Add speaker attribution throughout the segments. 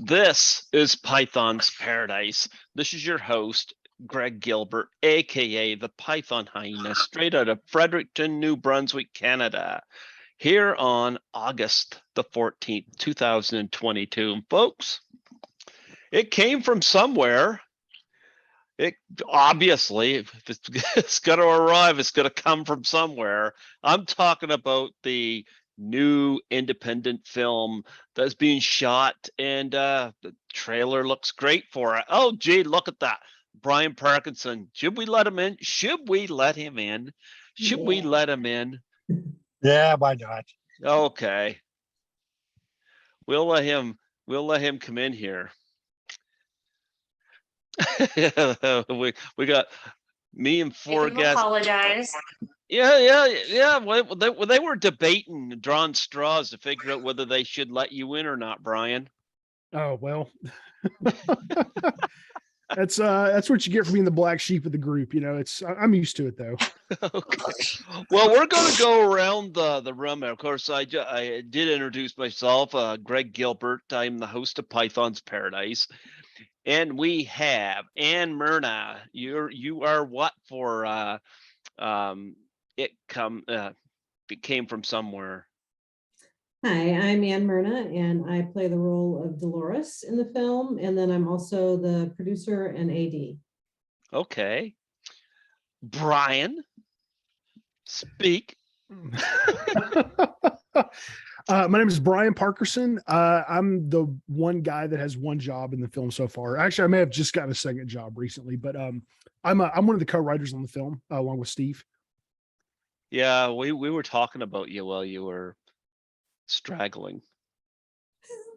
Speaker 1: This is Python's Paradise. This is your host, Greg Gilbert, aka the Python Hyena, straight out of Fredericton, New Brunswick, Canada, here on August the 14th, 2022. And folks, it came from somewhere. It obviously, if it's going to arrive, it's going to come from somewhere. I'm talking about the new independent film that's being shot, and the trailer looks great for it. Oh, gee, look at that. Bryan Parkerson. Should we let him in? Should we let him in? Should we let him in?
Speaker 2: Yeah, why not?
Speaker 1: Okay. We'll let him come in here. we got me and four guests.
Speaker 3: Apologize.
Speaker 1: Yeah. They were debating, drawing straws to figure out whether they should let you in or not, Bryan.
Speaker 4: Oh, well, that's what you get for being the black sheep of the group. You know, I'm used to it though.
Speaker 1: Okay. Well, we're going to go around the room. Of course, I did introduce myself, Greg Gilbert. I'm the host of Python's Paradise. And we have Ann Myrna. You are what for it came from somewhere.
Speaker 5: Hi, I'm Ann Myrna, and I play the role of Dolores in the film, and then I'm also the producer and AD.
Speaker 1: Okay. Bryan, speak.
Speaker 4: My name is Bryan Parkerson. I'm the one guy that has one job in the film so far. Actually, I may have just gotten a second job recently, but I'm one of the co-writers on the film along with Steve.
Speaker 1: Yeah, we were talking about you while you were straggling.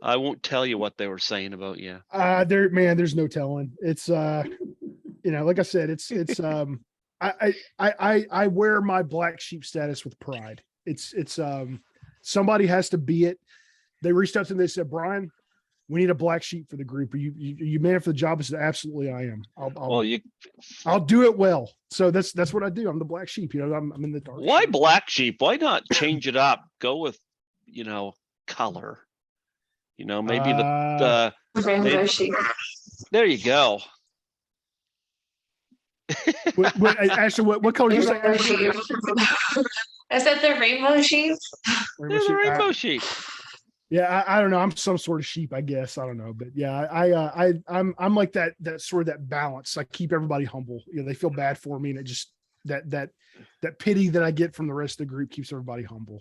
Speaker 1: I won't tell you what they were saying about you.
Speaker 4: There's no telling. It's like I said, it's I wear my black sheep status with pride. It's somebody has to be it. They reached out to me, they said, Bryan, we need a black sheep for the group. Are you man for the job? I said, absolutely I am. I'll do it well. So that's what I do. I'm the black sheep. You know, I'm in the dark.
Speaker 1: Why black sheep? Why not change it up? Go with, color. Maybe the
Speaker 3: Rainbow sheep.
Speaker 1: There you go.
Speaker 4: Ashley, what color did you
Speaker 3: Rainbow
Speaker 4: say?
Speaker 3: sheep. Is that the rainbow sheep?
Speaker 1: There's a rainbow sheep.
Speaker 4: Yeah, I don't know. I'm some sort of sheep, I guess. I don't know, but yeah, I'm like that sort of that balance. I keep everybody humble. They feel bad for me, and it just that pity that I get from the rest of the group keeps everybody humble.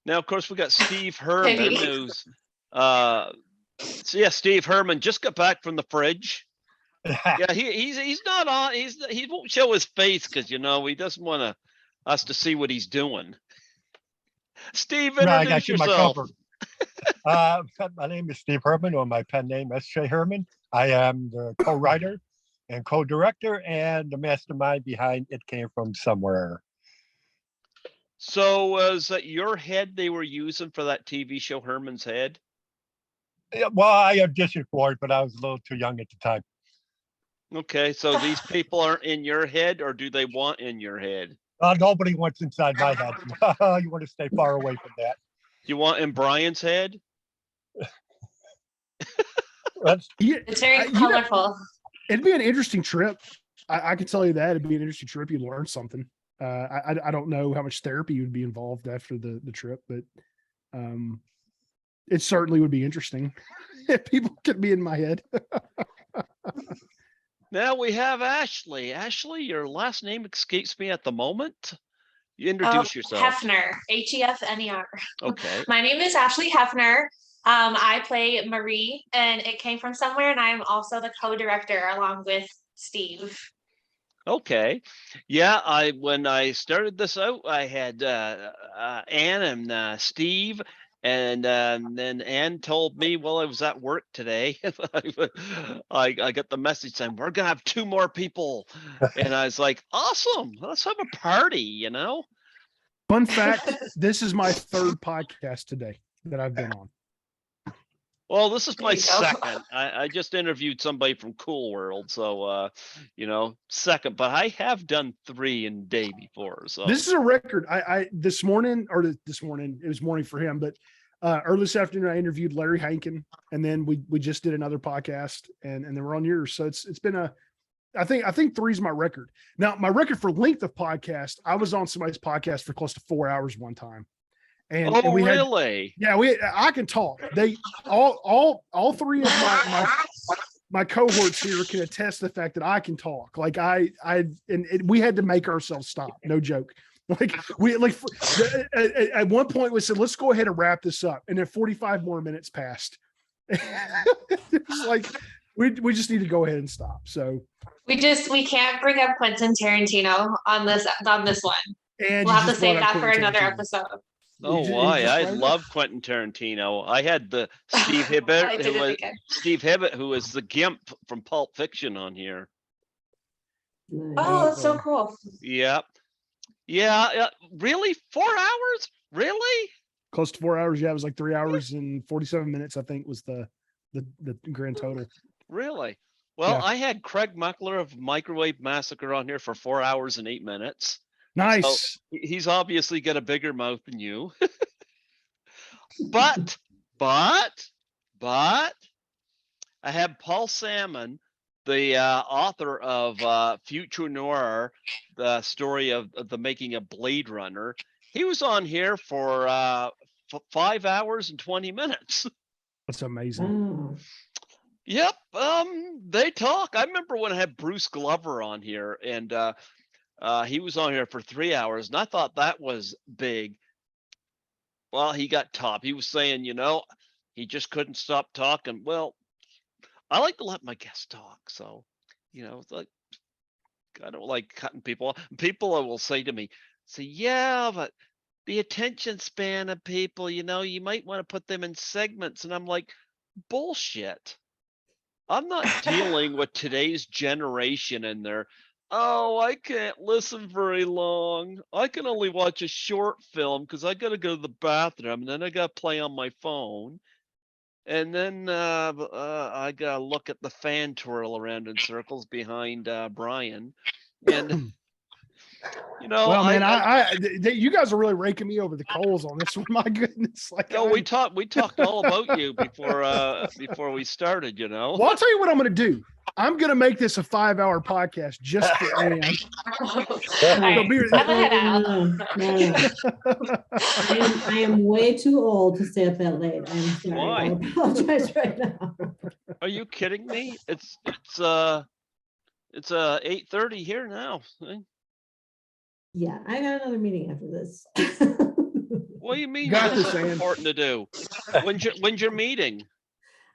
Speaker 1: Now, of course, we got Steve Hermann, who's Steve Hermann just got back from the fridge. Yeah, he's not on. He won't show his face because he doesn't want us to see what he's doing. Steve, introduce yourself.
Speaker 2: My name is Steve Hermann, or my pen name Ashley Hefner. I am the co-writer and co-director and the mastermind behind It Came From Somewhere.
Speaker 1: So was that your head they were using for that TV show, Herman's Head?
Speaker 2: Yeah, well, I auditioned for it, but I was a little too young at the time.
Speaker 1: Okay, so these people aren't in your head, or do they want in your head?
Speaker 2: Nobody wants inside my head. You want to stay far away from that.
Speaker 1: You want in Bryan's head?
Speaker 3: It's very colorful.
Speaker 4: It'd be an interesting trip. I can tell you that it'd be an interesting trip. You learn something. I don't know how much therapy would be involved after the trip, but it certainly would be interesting if people could be in my head.
Speaker 1: Now we have Ashley. Ashley, your last name escapes me at the moment. You introduce yourself.
Speaker 3: Hefner, Hefner.
Speaker 1: Okay.
Speaker 3: My name is Ashley Hefner. I play Marie, and It Came From Somewhere, and I'm also the co-director along with Steve.
Speaker 1: Okay. Yeah, when I started this out, I had Ann and Steve, and then Ann told me, well, I was at work today. I got the message saying, we're going to have 2 more people. And I was like, awesome. Let's have a party,
Speaker 4: Fun fact, this is my 3rd podcast today that I've been on.
Speaker 1: Well, this is my second. I just interviewed somebody from Cool World, so second. But I have done 3 in a day before. So
Speaker 4: this is a record. I this morning, it was morning for him, but Early this afternoon, I interviewed Larry Hankin, and then we just did another podcast, and then we're on yours. So it's been I think 3 is my record. Now, my record for length of podcast, I was on somebody's podcast for close to 4 hours one time. And we had,
Speaker 1: really?
Speaker 4: I can talk. They all 3 of my cohorts here can attest to the fact that I can talk. Like we had to make ourselves stop. No joke. Like at one point we said, let's go ahead and wrap this up. And then 45 more minutes passed. It's like, we just need to go ahead and stop. So
Speaker 3: we can't bring up Quentin Tarantino on this one.
Speaker 4: And
Speaker 3: we'll have to save that for another episode.
Speaker 1: Oh, why? I love Quentin Tarantino. I had the Steve Hibbert, who was the Gimp from Pulp Fiction on here.
Speaker 3: Oh, that's so cool.
Speaker 1: Yep. Yeah. Really? 4 hours? Really?
Speaker 4: Close to 4 hours. Yeah, it was like 3 hours and 47 minutes, I think, was the grand total.
Speaker 1: Really? Well,
Speaker 4: Yeah.
Speaker 1: I had Craig Muckler of Microwave Massacre on here for 4 hours and 8 minutes.
Speaker 4: Nice.
Speaker 1: So he's obviously got a bigger mouth than you. but I have Paul Salmon, the author of Future Noir, the story of the making of Blade Runner. He was on here for 5 hours and 20 minutes.
Speaker 4: That's amazing.
Speaker 5: Oh.
Speaker 1: Yep. They talk. I remember when I had Bruce Glover on here, and he was on here for 3 hours, and I thought that was big. Well, he got top. He was saying, he just couldn't stop talking. Well, I like to let my guests talk. So, it's like, I don't like cutting people off. People will say to me, yeah, but the attention span of people, you might want to put them in segments. And I'm like, bullshit. I'm not dealing with today's generation and their, I can't listen very long. I can only watch a short film because I got to go to the bathroom, and then I got to play on my phone. And then I got to look at the fan twirl around in circles behind Bryan. And,
Speaker 4: well, man, you guys are really raking me over the coals on this one. My goodness. Like,
Speaker 1: no, we talked all about you before we started,
Speaker 4: Well, I'll tell you what I'm going to do. I'm going to make this a 5-hour podcast just for Ann.
Speaker 5: I am way too old to stay up that late. I'm sorry.
Speaker 1: Why?
Speaker 5: I apologize right now.
Speaker 1: Are you kidding me? It's 8:30 here now.
Speaker 5: Yeah, I got another meeting after this.
Speaker 1: What do you mean?
Speaker 4: Got
Speaker 1: This
Speaker 4: this,
Speaker 1: is
Speaker 4: Ann.
Speaker 1: important to do. When's your meeting?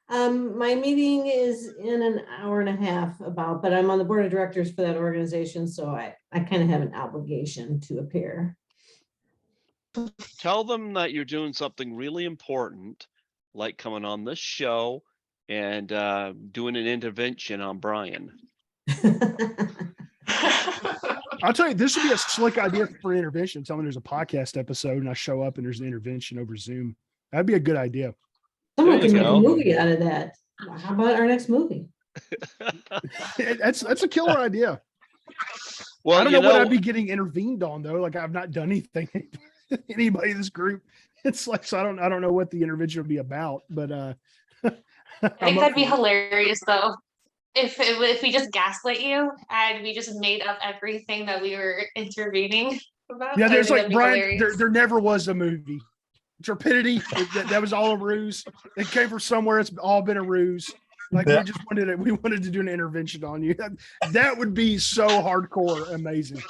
Speaker 5: My meeting is in an hour and a half but I'm on the board of directors for that organization, so I kind of have an obligation to appear.
Speaker 1: Tell them that you're doing something really important, like coming on this show and doing an intervention on Bryan.
Speaker 4: I'll tell you, this would be a slick idea for an intervention. Tell me there's a podcast episode and I show up and there's an intervention over Zoom. That'd be a good idea.
Speaker 5: Someone
Speaker 1: There
Speaker 5: can
Speaker 1: you
Speaker 5: make
Speaker 1: go.
Speaker 5: a movie out of that. How about our next movie?
Speaker 4: That's a killer idea.
Speaker 1: Well,
Speaker 4: I don't know what I'd be getting intervened on though. Like I've not done anything. Anybody in this group, it's like, so I don't know what the intervention would be about. But
Speaker 3: I think that'd be hilarious though. If we just gaslit you and we just made up everything that we were intervening about.
Speaker 4: Yeah, there's
Speaker 3: I
Speaker 4: like
Speaker 3: think that'd be
Speaker 4: Bryan.
Speaker 3: hilarious.
Speaker 4: There never was a movie. Turpidity. That was all a ruse. It came from somewhere. It's all been a ruse. Like
Speaker 2: Yeah.
Speaker 4: we wanted to do an intervention on you. That would be so hardcore, amazing.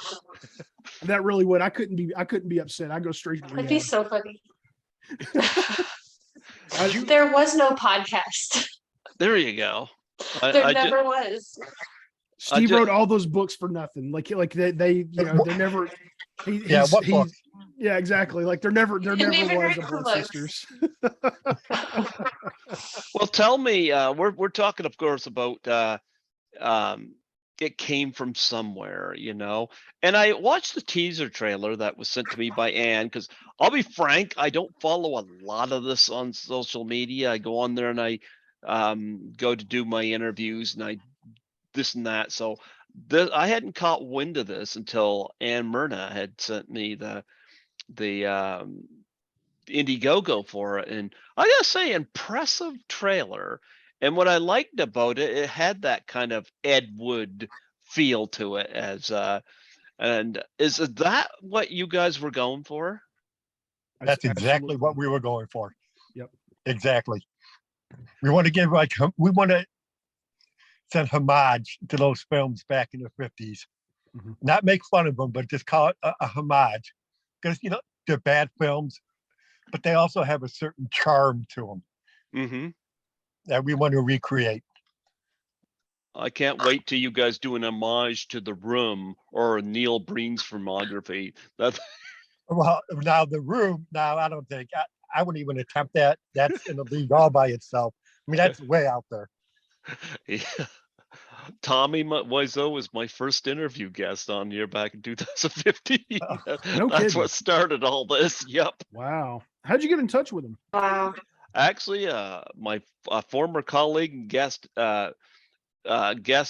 Speaker 4: That really would. I couldn't be upset. I go straight to
Speaker 3: That'd be
Speaker 4: rehab.
Speaker 3: so funny. There was no podcast.
Speaker 1: There you go.
Speaker 3: There never was.
Speaker 4: Steve wrote all those books for nothing. Like they never.
Speaker 2: What book?
Speaker 4: Yeah, exactly. Like there never was
Speaker 3: even
Speaker 4: a
Speaker 3: write the
Speaker 4: Blood
Speaker 3: books.
Speaker 4: Sisters.
Speaker 1: Well, tell me, we're talking, of course, about it came from somewhere, and I watched the teaser trailer that was sent to me by Ann, because I'll be frank, I don't follow a lot of this on social media. I go on there and I go to do my interviews and I this and that. So I hadn't caught wind of this until Ann Myrna had sent me the Indiegogo for it, and I gotta say, impressive trailer. And what I liked about it, it had that kind of Ed Wood feel to it. And is that what you guys were going for?
Speaker 2: That's exactly
Speaker 4: absolutely-
Speaker 2: what we were going for.
Speaker 4: Yep.
Speaker 2: Exactly. We want to give we want to send homage to those films back in the 50s.
Speaker 4: Mhm.
Speaker 2: Not make fun of them, but just call it a homage. Because, they're bad films, but they also have a certain charm to them
Speaker 1: Mm-hmm.
Speaker 2: that we want to recreate.
Speaker 1: I can't wait till you guys do an homage to The Room or Neil Breen's filmography. That's
Speaker 2: Well, now The Room, now I don't think, I wouldn't even attempt that. That's in the league all by itself. I mean, that's way out there.
Speaker 1: yeah. Tommy Wiseau was my first interview guest on here back in 2015.
Speaker 4: No
Speaker 1: That's
Speaker 4: kidding.
Speaker 1: what started all this. Yep.
Speaker 4: Wow. How'd you get in touch with him?
Speaker 3: Wow.
Speaker 1: Actually, my former colleague and guest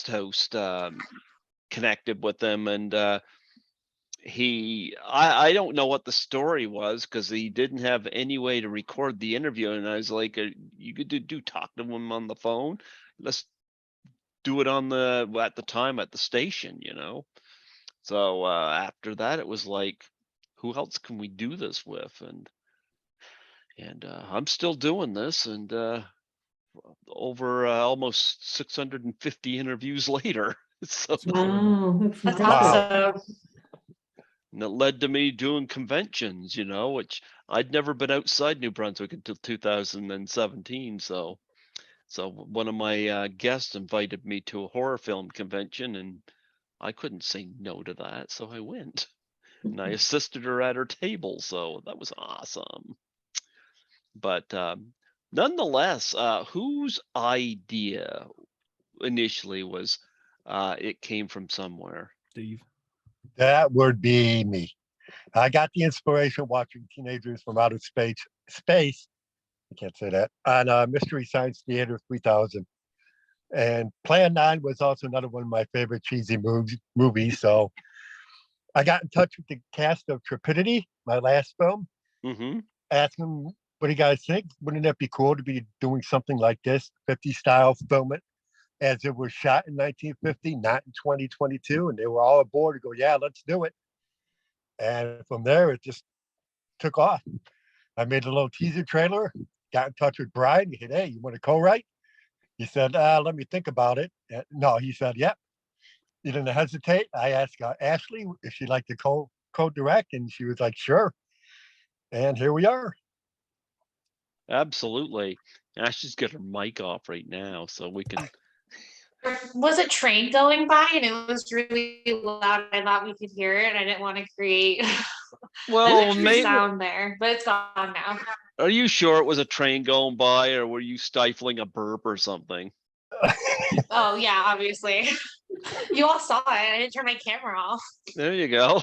Speaker 1: host connected with them, and I don't know what the story was because he didn't have any way to record the interview, and I was like, you could do talk to him on the phone. Let's do it at the time at the station, So after that, it was like, who else can we do this with? And I'm still doing this, and over almost 650 interviews later. So
Speaker 5: Wow, that's
Speaker 3: That's
Speaker 5: impressive.
Speaker 3: awesome.
Speaker 1: and it led to me doing conventions, which I'd never been outside New Brunswick until 2017. So one of my guests invited me to a horror film convention, and I couldn't say no to that, so I went. And I assisted her at her table, so that was awesome. But nonetheless, whose idea initially was it came from somewhere?
Speaker 4: Steve.
Speaker 2: That would be me. I got the inspiration watching Teenagers from Outer Space. I can't say that on Mystery Science Theater 3000. And Plan 9 was also another one of my favorite cheesy movies. So I got in touch with the cast of Trepidity, my last film,
Speaker 1: Mm-hmm.
Speaker 2: asked them, what do you guys think? Wouldn't that be cool to be doing something like this, 50 style film it as it was shot in 1950, not in 2022? And they were all aboard to go, yeah, let's do it. And from there, it just took off. I made a little teaser trailer, got in touch with Bryan. He said, hey, you want to co-write? He said, let me think about it. No, he said, yep. He didn't hesitate. I asked Ashley if she'd like to co-direct, and she was like, sure. And here we are.
Speaker 1: Absolutely. Ashley's got her mic off right now, so we can.
Speaker 3: There was a train going by and it was really loud. I thought we could hear it. I didn't want to create
Speaker 1: Well,
Speaker 3: extra
Speaker 1: maybe.
Speaker 3: sound there, but it's gone now.
Speaker 1: Are you sure it was a train going by, or were you stifling a burp or something?
Speaker 3: Oh yeah, obviously. You all saw it. I didn't turn my camera off.
Speaker 1: There you go.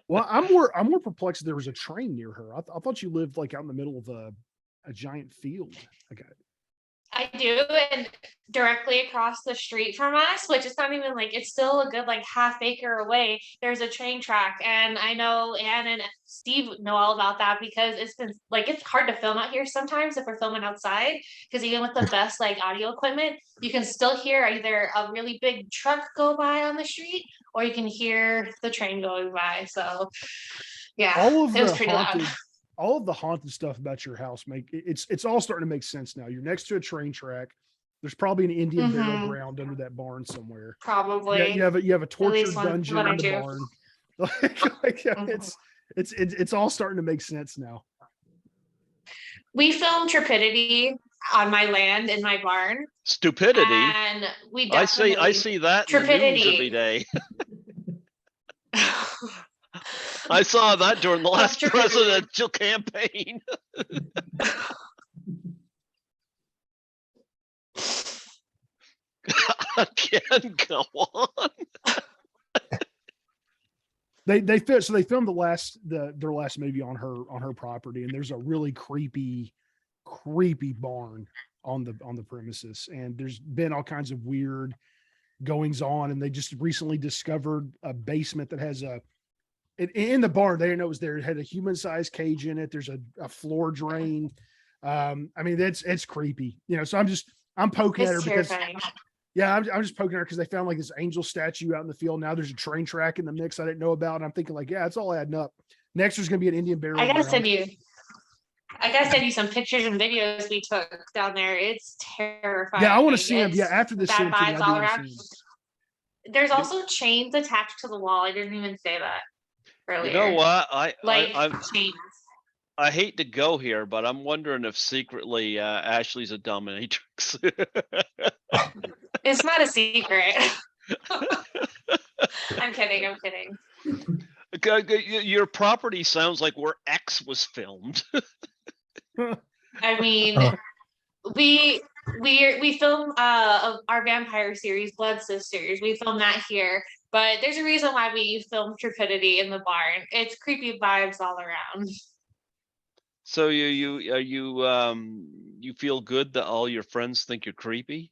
Speaker 4: Well, I'm more perplexed. There was a train near her. I thought you lived like out in the middle of a giant field. Okay.
Speaker 3: I do, and directly across the street from us, which is not even like, it's still a good like half acre away, there's a train track. And I know Ann and Steve know all about that because it's been like, it's hard to film out here sometimes if we're filming outside, because even with the best like audio equipment, you can still hear either a really big truck go by on the street or you can hear the train going by. So yeah,
Speaker 4: All of
Speaker 3: it was
Speaker 4: the
Speaker 3: pretty
Speaker 4: haunted,
Speaker 3: loud.
Speaker 4: all of the haunted stuff about your house it's all starting to make sense now. You're next to a train track. There's probably an Indian burial
Speaker 3: Mhm.
Speaker 4: ground under that barn somewhere.
Speaker 3: Probably.
Speaker 4: Yeah, you have a torture
Speaker 3: least one
Speaker 4: dungeon
Speaker 3: or
Speaker 4: in the
Speaker 3: two.
Speaker 4: barn. It's all starting to make sense now.
Speaker 3: We filmed Trepidity on my land in my barn,
Speaker 1: Stupidity.
Speaker 3: and we
Speaker 1: I
Speaker 3: definitely
Speaker 1: see that in the news
Speaker 3: Trepidity.
Speaker 1: every day. I saw that during the last
Speaker 3: Trepidity.
Speaker 1: presidential campaign. Again, go on.
Speaker 4: They filmed their last movie on her property, and there's a really creepy barn on the premises, and there's been all kinds of weird goings on, and they just recently discovered a basement that has a in the barn, they didn't know it was there. It had a human-sized cage in it. There's a floor drain. I mean, it's creepy, so I'm poking at her
Speaker 3: It's
Speaker 4: because
Speaker 3: terrifying.
Speaker 4: I'm just poking at her because they found like this angel statue out in the field. Now there's a train track in the mix I didn't know about. And I'm thinking like, yeah, it's all adding up. Next, there's going to be an Indian burial
Speaker 3: I gotta
Speaker 4: ground.
Speaker 3: send you some pictures and videos we took down there. It's terrifying.
Speaker 4: Yeah, I want to see them.
Speaker 3: It's
Speaker 4: Yeah, after this
Speaker 3: bad
Speaker 4: interview,
Speaker 3: vibes
Speaker 4: I do
Speaker 3: all
Speaker 4: wanna
Speaker 3: around.
Speaker 4: see 'em.
Speaker 3: There's also chains attached to the wall. I didn't even say that earlier.
Speaker 1: You know what?
Speaker 3: Like chains.
Speaker 1: I hate to go here, but I'm wondering if secretly Ashley's a dominatrix.
Speaker 3: It's not a secret. I'm kidding.
Speaker 1: Your property sounds like where X was filmed.
Speaker 3: I mean, we film our vampire series, Blood Sisters. We film that here, but there's a reason why we film Trepidity in the barn. It's creepy vibes all around.
Speaker 1: So you feel good that all your friends think you're creepy?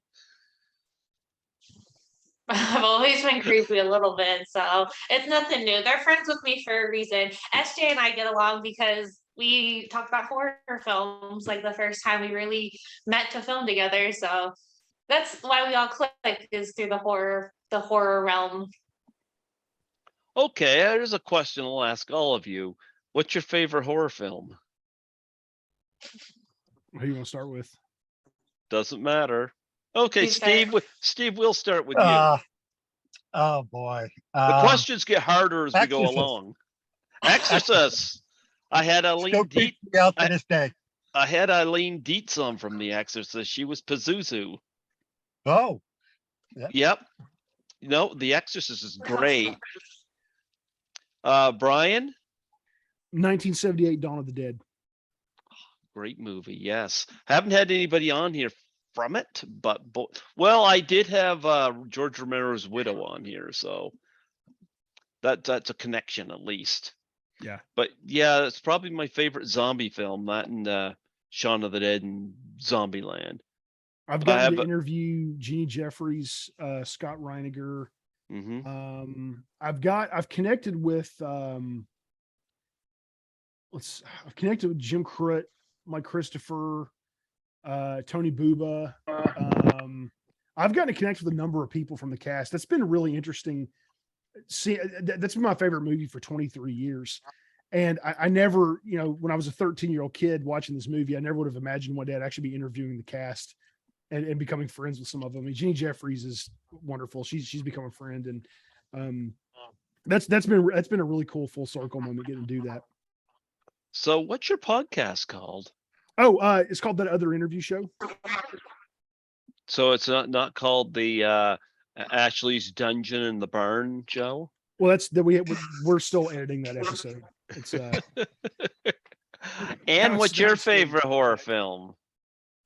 Speaker 3: I've always been creepy a little bit, so it's nothing new. They're friends with me for a reason. SJ and I get along because we talked about horror films like the first time we really met to film together. So that's why we all click, is through the horror realm.
Speaker 1: Okay, here's a question I'll ask all of you. What's your favorite horror film?
Speaker 4: Who you want to start with?
Speaker 1: Doesn't matter. Okay,
Speaker 3: Who's better?
Speaker 1: Steve, we'll start with you.
Speaker 2: Oh boy.
Speaker 1: The questions get harder as we go
Speaker 2: Exorcist.
Speaker 1: along. Exorcist. I had
Speaker 2: Still
Speaker 1: Eileen Dietz.
Speaker 2: creeps me out to this day.
Speaker 1: I had Eileen Dietz on from The Exorcist. She was Pazuzu.
Speaker 2: Oh,
Speaker 1: Yep. No, The Exorcist is great. Bryan,
Speaker 4: 1978 Dawn of the Dead.
Speaker 1: great movie. Yes, haven't had anybody on here from it, but well, I did have George Romero's widow on here, so that's a connection at least.
Speaker 4: Yeah.
Speaker 1: But yeah, it's probably my favorite zombie film, that and Shaun of the Dead and Zombieland.
Speaker 4: I've gotten to interview Jeannie Jeffries, Scott Reiniger.
Speaker 1: Mm-hmm.
Speaker 4: I've connected with I've connected with Jim Crut, Mike Christopher, Tony Buba. I've gotten to connect with a number of people from the cast. That's been really interesting. See, that's been my favorite movie for 23 years. And I never, when I was a 13-year-old kid watching this movie, I never would have imagined one day I'd actually be interviewing the cast and becoming friends with some of them. I mean, Jeannie Jeffries is wonderful. She's become a friend, and that's been a really cool full circle moment getting to do that.
Speaker 1: So what's your podcast called?
Speaker 4: Oh, it's called That Other Interview Show.
Speaker 1: So it's not called the Ashley's Dungeon in the Barn show?
Speaker 4: Well, we're still editing that episode. It's
Speaker 1: And what's your favorite horror film?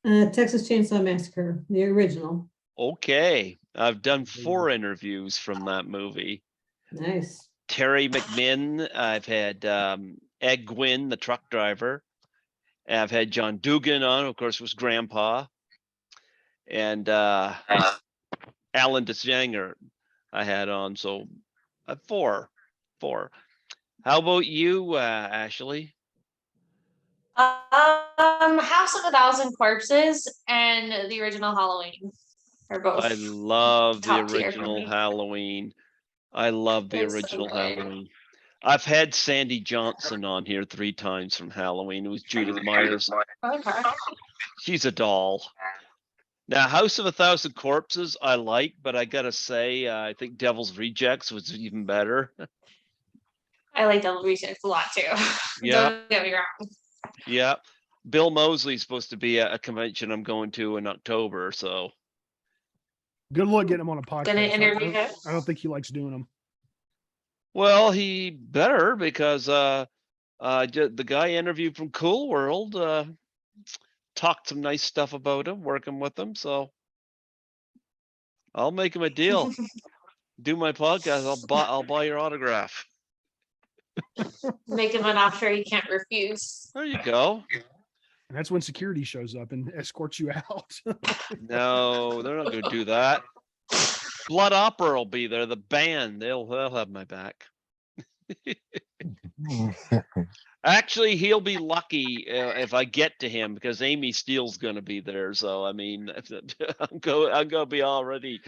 Speaker 5: Texas Chainsaw Massacre, the original.
Speaker 1: Okay, I've done 4 interviews from that movie.
Speaker 5: Nice.
Speaker 1: Terry McMinn. I've had Ed Gwynn, the truck driver. I've had John Dugan on, of course, was Grandpa. And Alan DeSanger I had on. So 4. How about you, Ashley?
Speaker 3: House of a Thousand Corpses and the original Halloween are both.
Speaker 1: I love the
Speaker 3: top tier for
Speaker 1: original
Speaker 3: me.
Speaker 1: Halloween. I love the
Speaker 3: It's so
Speaker 1: original
Speaker 3: good.
Speaker 1: Halloween. I've had Sandy Johnson on here 3 times from Halloween. It was Judith Myers.
Speaker 3: Okay.
Speaker 1: She's a doll. Now, House of a Thousand Corpses, I like, but I gotta say, I think Devil's Rejects was even better.
Speaker 3: I like Devil Rejects a lot too.
Speaker 1: Yeah.
Speaker 3: Don't get me wrong.
Speaker 1: Yeah. Bill Moseley's supposed to be at a convention I'm going to in October, so.
Speaker 4: good luck getting him on a podcast.
Speaker 3: Gonna interview him?
Speaker 4: I don't think he likes doing them.
Speaker 1: Well, he better, because the guy interviewed from Cool World talked some nice stuff about him, working with him, so I'll make him a deal. Do my podcast, I'll buy your autograph.
Speaker 3: Make him an offer he can't refuse.
Speaker 1: There you go.
Speaker 4: And that's when security shows up and escorts you out.
Speaker 1: No, they're not gonna do that. Blood Opera will be there, the band, they'll have my back. Actually, he'll be lucky if I get to him because Amy Steele's going to be there. So I mean, I'm going to be already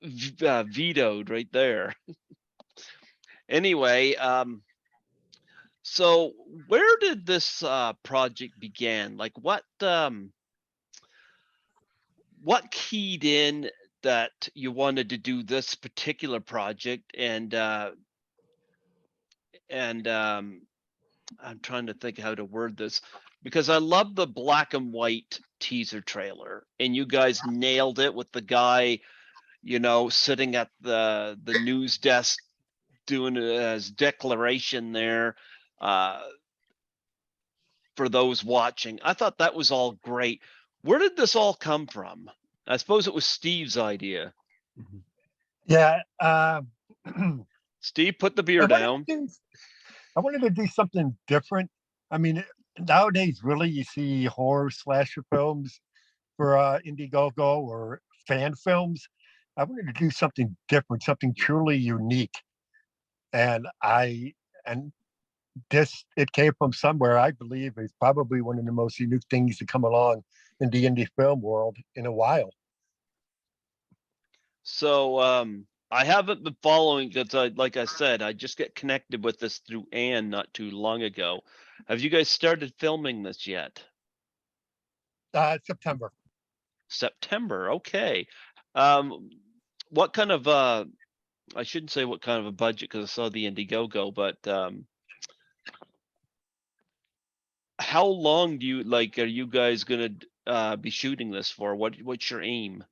Speaker 1: vetoed right there. Anyway, so where did this project begin? Like what keyed in that you wanted to do this particular project, and I'm trying to think how to word this, because I love the black and white teaser trailer, and you guys nailed it with the guy, sitting at the news desk doing his declaration there. For those watching, I thought that was all great. Where did this all come from? I suppose it was Steve's idea.
Speaker 2: Yeah.
Speaker 1: Steve, put the beer down.
Speaker 2: I wanted to do something different. I mean, nowadays, really, you see horror slasher films for Indiegogo or fan films. I wanted to do something different, something truly unique. And it came from somewhere. I believe it's probably one of the most unique things to come along in the indie film world in a while.
Speaker 1: So I haven't been following because like I said, I just get connected with this through Ann not too long ago. Have you guys started filming this yet?
Speaker 2: September.
Speaker 1: September, okay. What kind of I shouldn't say what kind of a budget because I saw the Indiegogo, but how long do you are you guys gonna be shooting this for? What's your aim?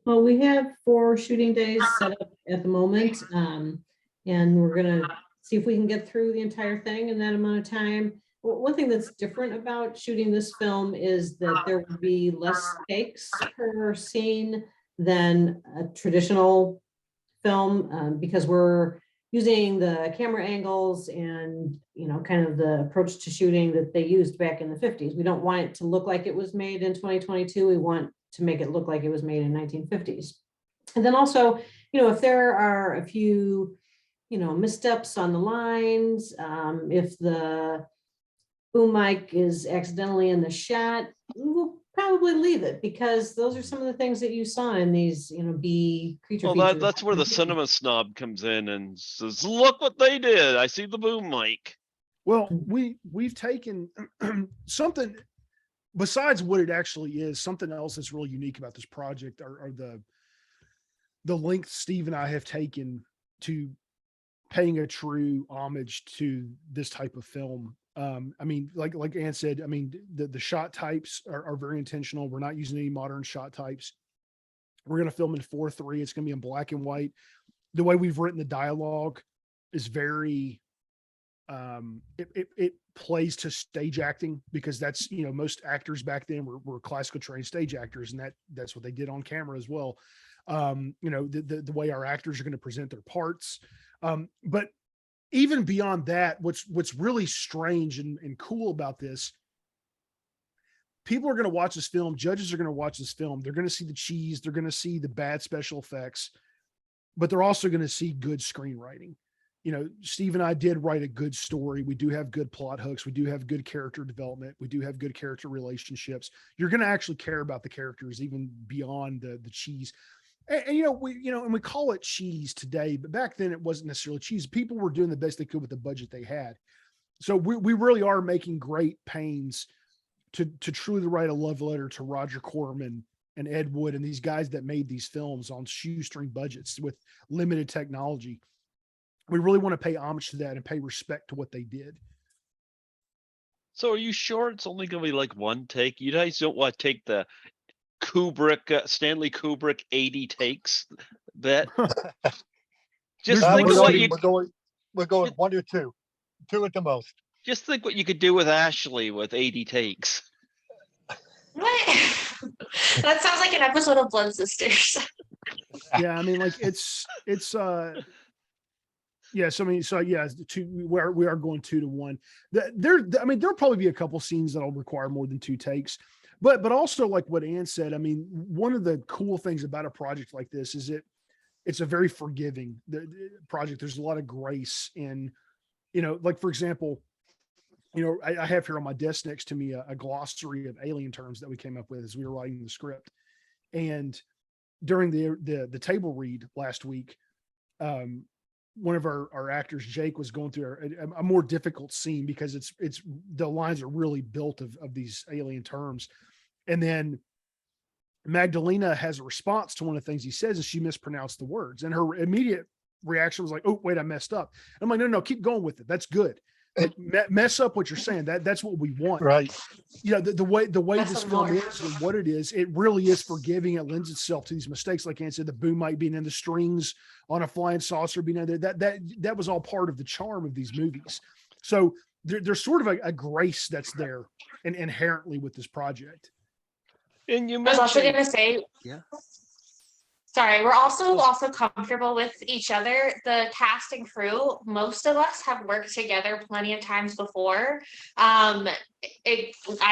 Speaker 5: Well, we have 4 shooting days set up at the moment, and we're gonna see if we can get through the entire thing in that amount of time. One thing that's different about shooting this film is that there will be less takes per scene than a traditional film, because we're using the camera angles and kind of the approach to shooting that they used back in the 50s. We don't want it to look like it was made in 2022. We want to make it look like it was made in 1950s. And then also, if there are a few, missteps on the lines, if the boom mic is accidentally in the shot, we'll probably leave it, because those are some of the things that you saw in these, B creature features.
Speaker 1: That's where the cinema snob comes in and says, look what they did. I see the boom mic.
Speaker 4: Well, we've taken something besides what it actually is. Something else that's really unique about this project are the length Steve and I have taken to paying a true homage to this type of film. I mean, like Ann said, I mean, the shot types are very intentional. We're not using any modern shot types. We're going to film in 4:3. It's going to be in black and white. The way we've written the dialogue is very, it plays to stage acting, because that's, most actors back then were classical trained stage actors, and that's what they did on camera as well. The way our actors are going to present their parts. But even beyond that, what's really strange and cool about this, people are going to watch this film, judges are going to watch this film, they're going to see the cheese, they're going to see the bad special effects, but they're also going to see good screenwriting. Steve and I did write a good story. We do have good plot hooks. We do have good character development. We do have good character relationships. You're going to actually care about the characters even beyond the cheese. And we call it cheese today, but back then it wasn't necessarily cheese. People were doing the best they could with the budget they had. So we really are making great pains to truly write a love letter to Roger Corman and Ed Wood and these guys that made these films on shoestring budgets with limited technology. We really want to pay homage to that and pay respect to what they did.
Speaker 1: So are you sure it's only going to be like one take? You guys don't want to take the Stanley Kubrick 80 takes bet? Just think of what
Speaker 2: we're going 1 or 2 at the most.
Speaker 1: Just think what you could do with Ashley with 80 takes.
Speaker 3: What? That sounds like an episode of Blood Sisters.
Speaker 4: Yeah, I mean, like it's yes, I mean, so yeah, we are going 2 to 1. There'll probably be a couple scenes that'll require more than 2 takes. But also, like what Ann said, I mean, one of the cool things about a project like this is it's a very forgiving project. There's a lot of grace in, like for example, I have here on my desk next to me a glossary of alien terms that we came up with as we were writing the script. And during the table read last week, one of our actors, Jake, was going through a more difficult scene because it's the lines are really built of these alien terms. And then Magdalena has a response to one of the things he says, and she mispronounced the words. And her immediate reaction was like, "Oh, wait, I messed up." I'm like, no, keep going with it. That's good. Like, mess up what you're saying. That's what we want.
Speaker 2: Right.
Speaker 4: The way
Speaker 3: That's
Speaker 4: this
Speaker 3: some
Speaker 4: film
Speaker 3: more.
Speaker 4: is and what it is, it really is forgiving. It lends itself to these mistakes. Like Ann said, the boom might being in the strings on a flying saucer being in there. That was all part of the charm of these movies. So there's sort of a grace that's there and inherently with this project.
Speaker 1: And you
Speaker 3: I was also
Speaker 1: mentioned,
Speaker 3: gonna say,
Speaker 1: yeah.
Speaker 3: sorry, we're also comfortable with each other. The cast and crew, most of us have worked together plenty of times before. I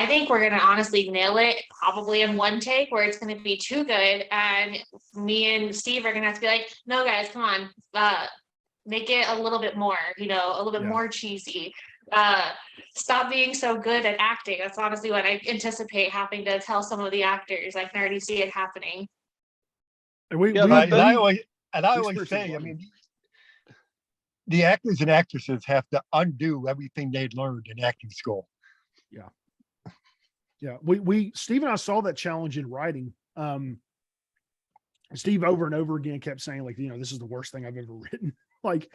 Speaker 3: think we're gonna honestly nail it probably in one take where it's gonna be too good, and me and Steve are gonna have to be like, no guys, come on, make it a little bit more, a little bit
Speaker 4: Yeah.
Speaker 3: more cheesy. Stop being so good at acting. That's honestly what I anticipate having to tell some of the actors. I can already see it happening.
Speaker 4: And we,
Speaker 1: Yeah,
Speaker 4: we,
Speaker 1: that-
Speaker 2: And I
Speaker 4: we-
Speaker 2: always,
Speaker 4: we
Speaker 2: say, I
Speaker 4: learn.
Speaker 2: mean, the actors and actresses have to undo everything they learned in acting school.
Speaker 4: Yeah, Steve and I saw that challenge in writing. Steve over and over again kept saying, like, this is the worst thing I've ever written. Like,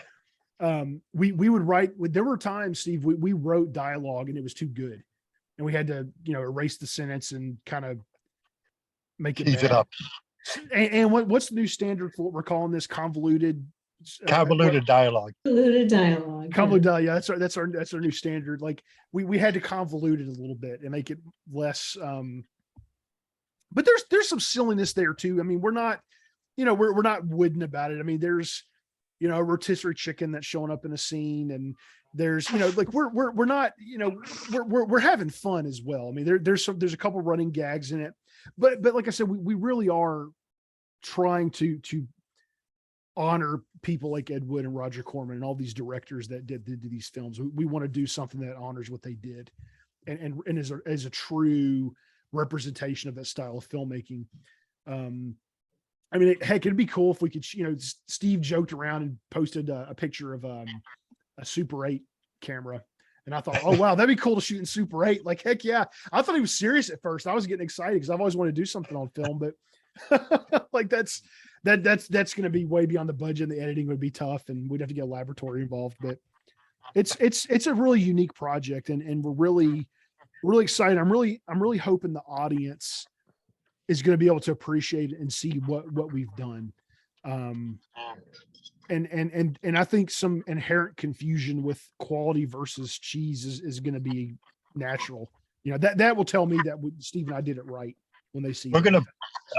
Speaker 4: we would write. There were times, Steve, we wrote dialogue and it was too good, and we had to erase the sentence and kind of make it
Speaker 2: Tease it
Speaker 4: better.
Speaker 2: up.
Speaker 4: And what's the new standard for what we're calling this? Convoluted
Speaker 2: Convoluted dialogue.
Speaker 5: Convoluted dialogue.
Speaker 4: Convoluted dialogue. Yeah, that's our new standard. Like we had to convolute it a little bit and make it less. But there's some silliness there too. I mean, we're not, we're not wooden about it. I mean, there's, a rotisserie chicken that's showing up in a scene, and there's, like we're not, we're having fun as well. I mean, there's a couple running gags in it, but like I said, we really are trying to honor people like Ed Wood and Roger Corman and all these directors that did these films. We want to do something that honors what they did, and is a true representation of that style of filmmaking. I mean, heck, it'd be cool if we could, Steve joked around and posted a picture of a Super 8 camera. And I thought, oh, wow, that'd be cool to shoot in Super 8. Like, heck yeah. I thought he was serious at first. I was getting excited because I've always wanted to do something on film, but like that's going to be way beyond the budget, and the editing would be tough, and we'd have to get a laboratory involved. But it's a really unique project, and we're really excited. I'm really hoping the audience is going to be able to appreciate it and see what we've done. And I think some inherent confusion with quality versus cheese is going to be natural. That will tell me that Steve and I did it right when they see.
Speaker 2: We're gonna.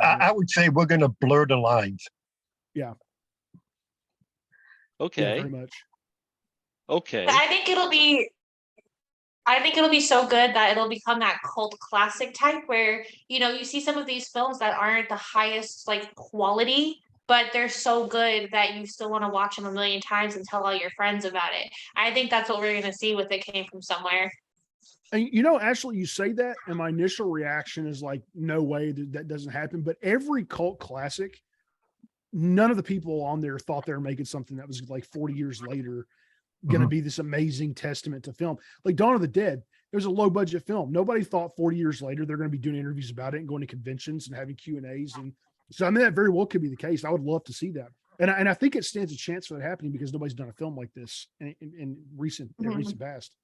Speaker 2: I would say we're gonna blur the lines.
Speaker 4: Yeah.
Speaker 1: Okay.
Speaker 4: Yeah, very much.
Speaker 1: Okay.
Speaker 3: I think it'll be so good that it'll become that cult classic type where, you see some of these films that aren't the highest like quality, but they're so good that you still want to watch them a million times and tell all your friends about it. I think that's what we're going to see with It Came From Somewhere.
Speaker 4: And Ashley, you say that, and my initial reaction is like, no way that doesn't happen. But every cult classic, none of the people on there thought they were making something that was like 40 years later going to be this amazing testament to film. Like Dawn of the Dead, it was a low budget film. Nobody thought 40 years later they're going to be doing interviews about it and going to conventions and having Q&As. And so, I mean, that very well could be the case. I would love to see that. And I think it stands a chance for that happening because nobody's done a film like this in recent past.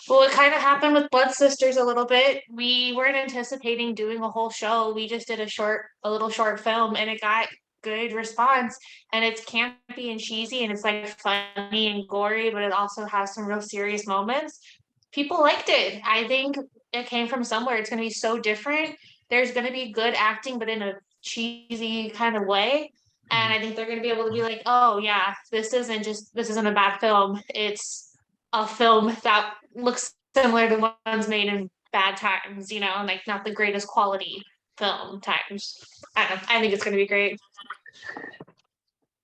Speaker 3: Well, it kind of happened with Blood Sisters a little bit. We weren't anticipating doing a whole show. We just did a little short film, and it got good response. And it's campy and cheesy, and it's like funny and gory, but it also has some real serious moments. People liked it. I think It Came From Somewhere. It's going to be so different. There's going to be good acting, but in a cheesy kind of way. And I think they're going to be able to be like, oh yeah, this isn't a bad film. It's a film that looks similar to ones made in bad times, like not the greatest quality film times. I don't know. I think it's going to be great.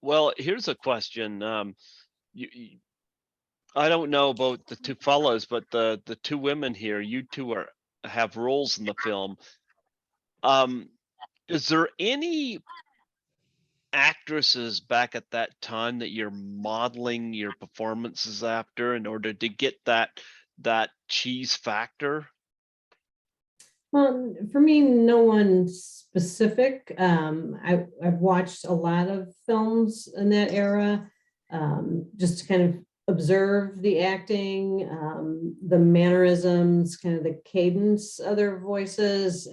Speaker 1: Well, here's a question. I don't know about the two fellows, but the two women here, you two have roles in the film. Is there any actresses back at that time that you're modeling your performances after in order to get that cheese factor?
Speaker 5: Well, for me, no one specific. I've watched a lot of films in that era, just to kind of observe the acting, the mannerisms, kind of the cadence of their voices,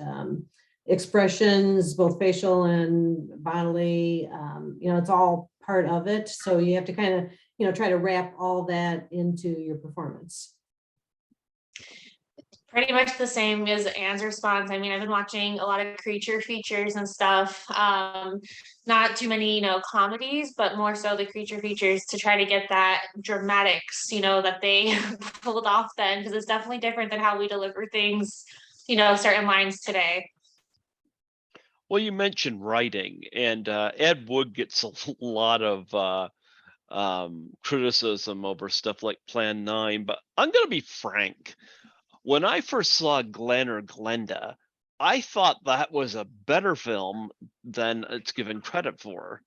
Speaker 5: expressions, both facial and bodily. It's all part of it. So you have to kind of, try to wrap all that into your performance.
Speaker 3: Pretty much the same as Ann's response. I mean, I've been watching a lot of creature features and stuff. Not too many, comedies, but more so the creature features to try to get that dramatics, that they pulled off then, because it's definitely different than how we deliver things, certain lines today.
Speaker 1: Well, you mentioned writing, and Ed Wood gets a lot of criticism over stuff like Plan 9, but I'm going to be frank. When I first saw Glenn or Glenda, I thought that was a better film than it's given credit for.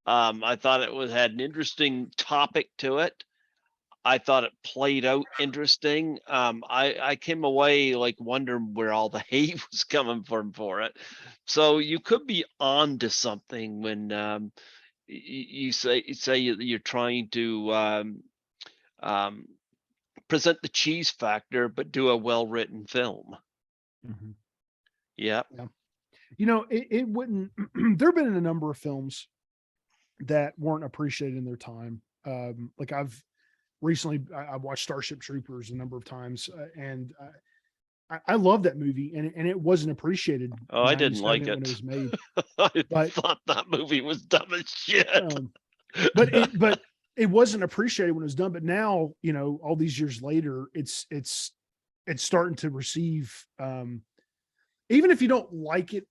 Speaker 1: I thought it had an interesting topic to it. I thought it played out interesting. I came away like wondering where all the hate was coming from for it. So you could be on to something when you say you're trying to present the cheese factor, but do a well-written film.
Speaker 4: Mhm.
Speaker 1: Yeah.
Speaker 4: It wouldn't. There have been a number of films that weren't appreciated in their time. Like I've recently, I watched Starship Troopers a number of times, and I love that movie, and it wasn't appreciated.
Speaker 1: Oh, I didn't
Speaker 4: 97
Speaker 1: like
Speaker 4: when
Speaker 1: it.
Speaker 4: it was made.
Speaker 1: I
Speaker 4: But-
Speaker 1: thought that movie was dumb as shit.
Speaker 4: But it wasn't appreciated when it was done. But now, all these years later, it's starting to receive. Even if you don't like it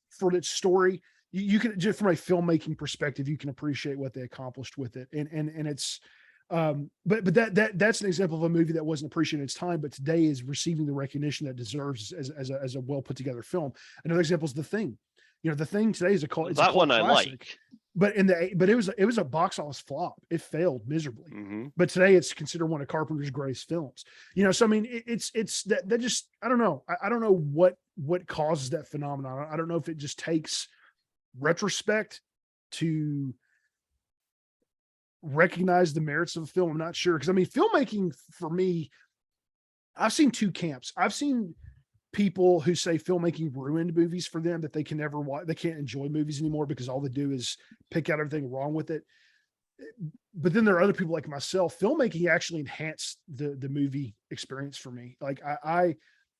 Speaker 4: for its story, you can, just from a filmmaking perspective, you can appreciate what they accomplished with it, and it's. But that's an example of a movie that wasn't appreciated in its time, but today is receiving the recognition that deserves as a well put together film. Another example is The Thing. The Thing today is it's
Speaker 1: That
Speaker 4: a cult
Speaker 1: one I
Speaker 4: classic,
Speaker 1: like.
Speaker 4: but it was a box office flop. It failed miserably.
Speaker 1: Mm-hmm.
Speaker 4: But today it's considered one of Carpenter's greatest films. So I mean, it's that just, I don't know. I don't know what causes that phenomenon. I don't know if it just takes retrospect to recognize the merits of a film. I'm not sure, because I mean, filmmaking for me, I've seen two camps. I've seen people who say filmmaking ruined movies for them, that they can never watch, they can't enjoy movies anymore because all they do is pick out everything wrong with it. But then there are other people like myself. Filmmaking actually enhanced the movie experience for me. Like I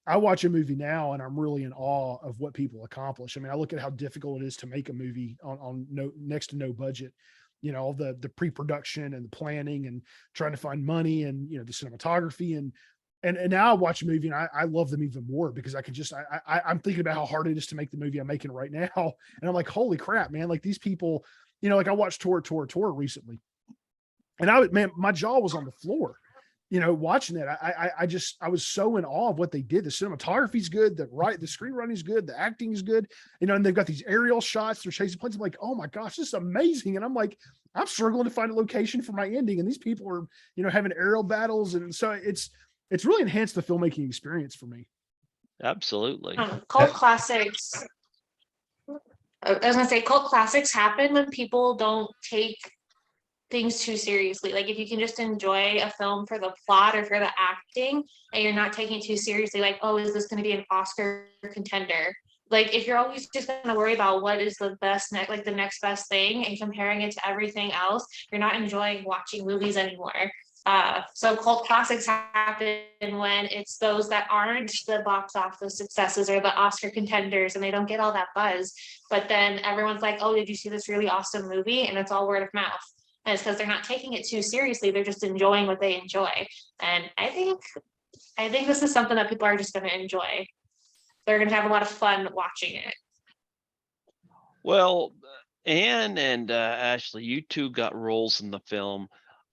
Speaker 4: watch a movie now and I'm really in awe of what people accomplish. I mean, I look at how difficult it is to make a movie on next to no budget. All the pre-production and the planning and trying to find money and the cinematography and now I watch a movie and I love them even more, because I could just I'm thinking about how hard it is to make the movie I'm making right now, and I'm like, holy crap, man! Like these people, like I watched Tor recently, and my jaw was on the floor, watching that. I was so in awe of what they did. The cinematography's good, the screenwriting is good, the acting is good, and they've got these aerial shots, they're chasing planes. I'm like, oh my gosh, this is amazing. And I'm like, I'm struggling to find a location for my ending, and these people are, having aerial battles. And so it's really enhanced the filmmaking experience for me.
Speaker 1: Absolutely.
Speaker 3: Cult classics. I was gonna say cult classics happen when people don't take things too seriously. Like if you can just enjoy a film for the plot or for the acting, and you're not taking it too seriously, like, oh, is this going to be an Oscar contender? Like if you're always just going to worry about what is the best the next best thing and comparing it to everything else, you're not enjoying watching movies anymore. So cult classics happen when it's those that aren't the box office successes or the Oscar contenders, and they don't get all that buzz, but then everyone's like, oh, did you see this really awesome movie? And it's all word of mouth. And it's because they're not taking it too seriously. They're just enjoying what they enjoy. And I think this is something that people are just going to enjoy. They're going to have a lot of fun watching it.
Speaker 1: Well, Anne and Ashley, you two got roles in the film.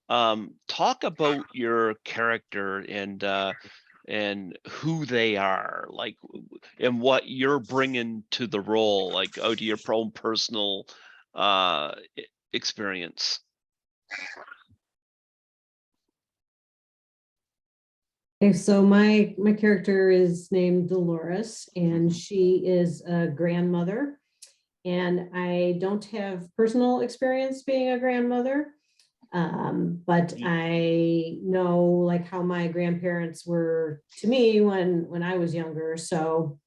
Speaker 1: Talk about your character and who they are, like, and what you're bringing to the role, like out of your own personal experience.
Speaker 5: Okay, so my character is named Dolores, and she is a grandmother. And I don't have personal experience being a grandmother, but I know like how my grandparents were to me when I was younger. So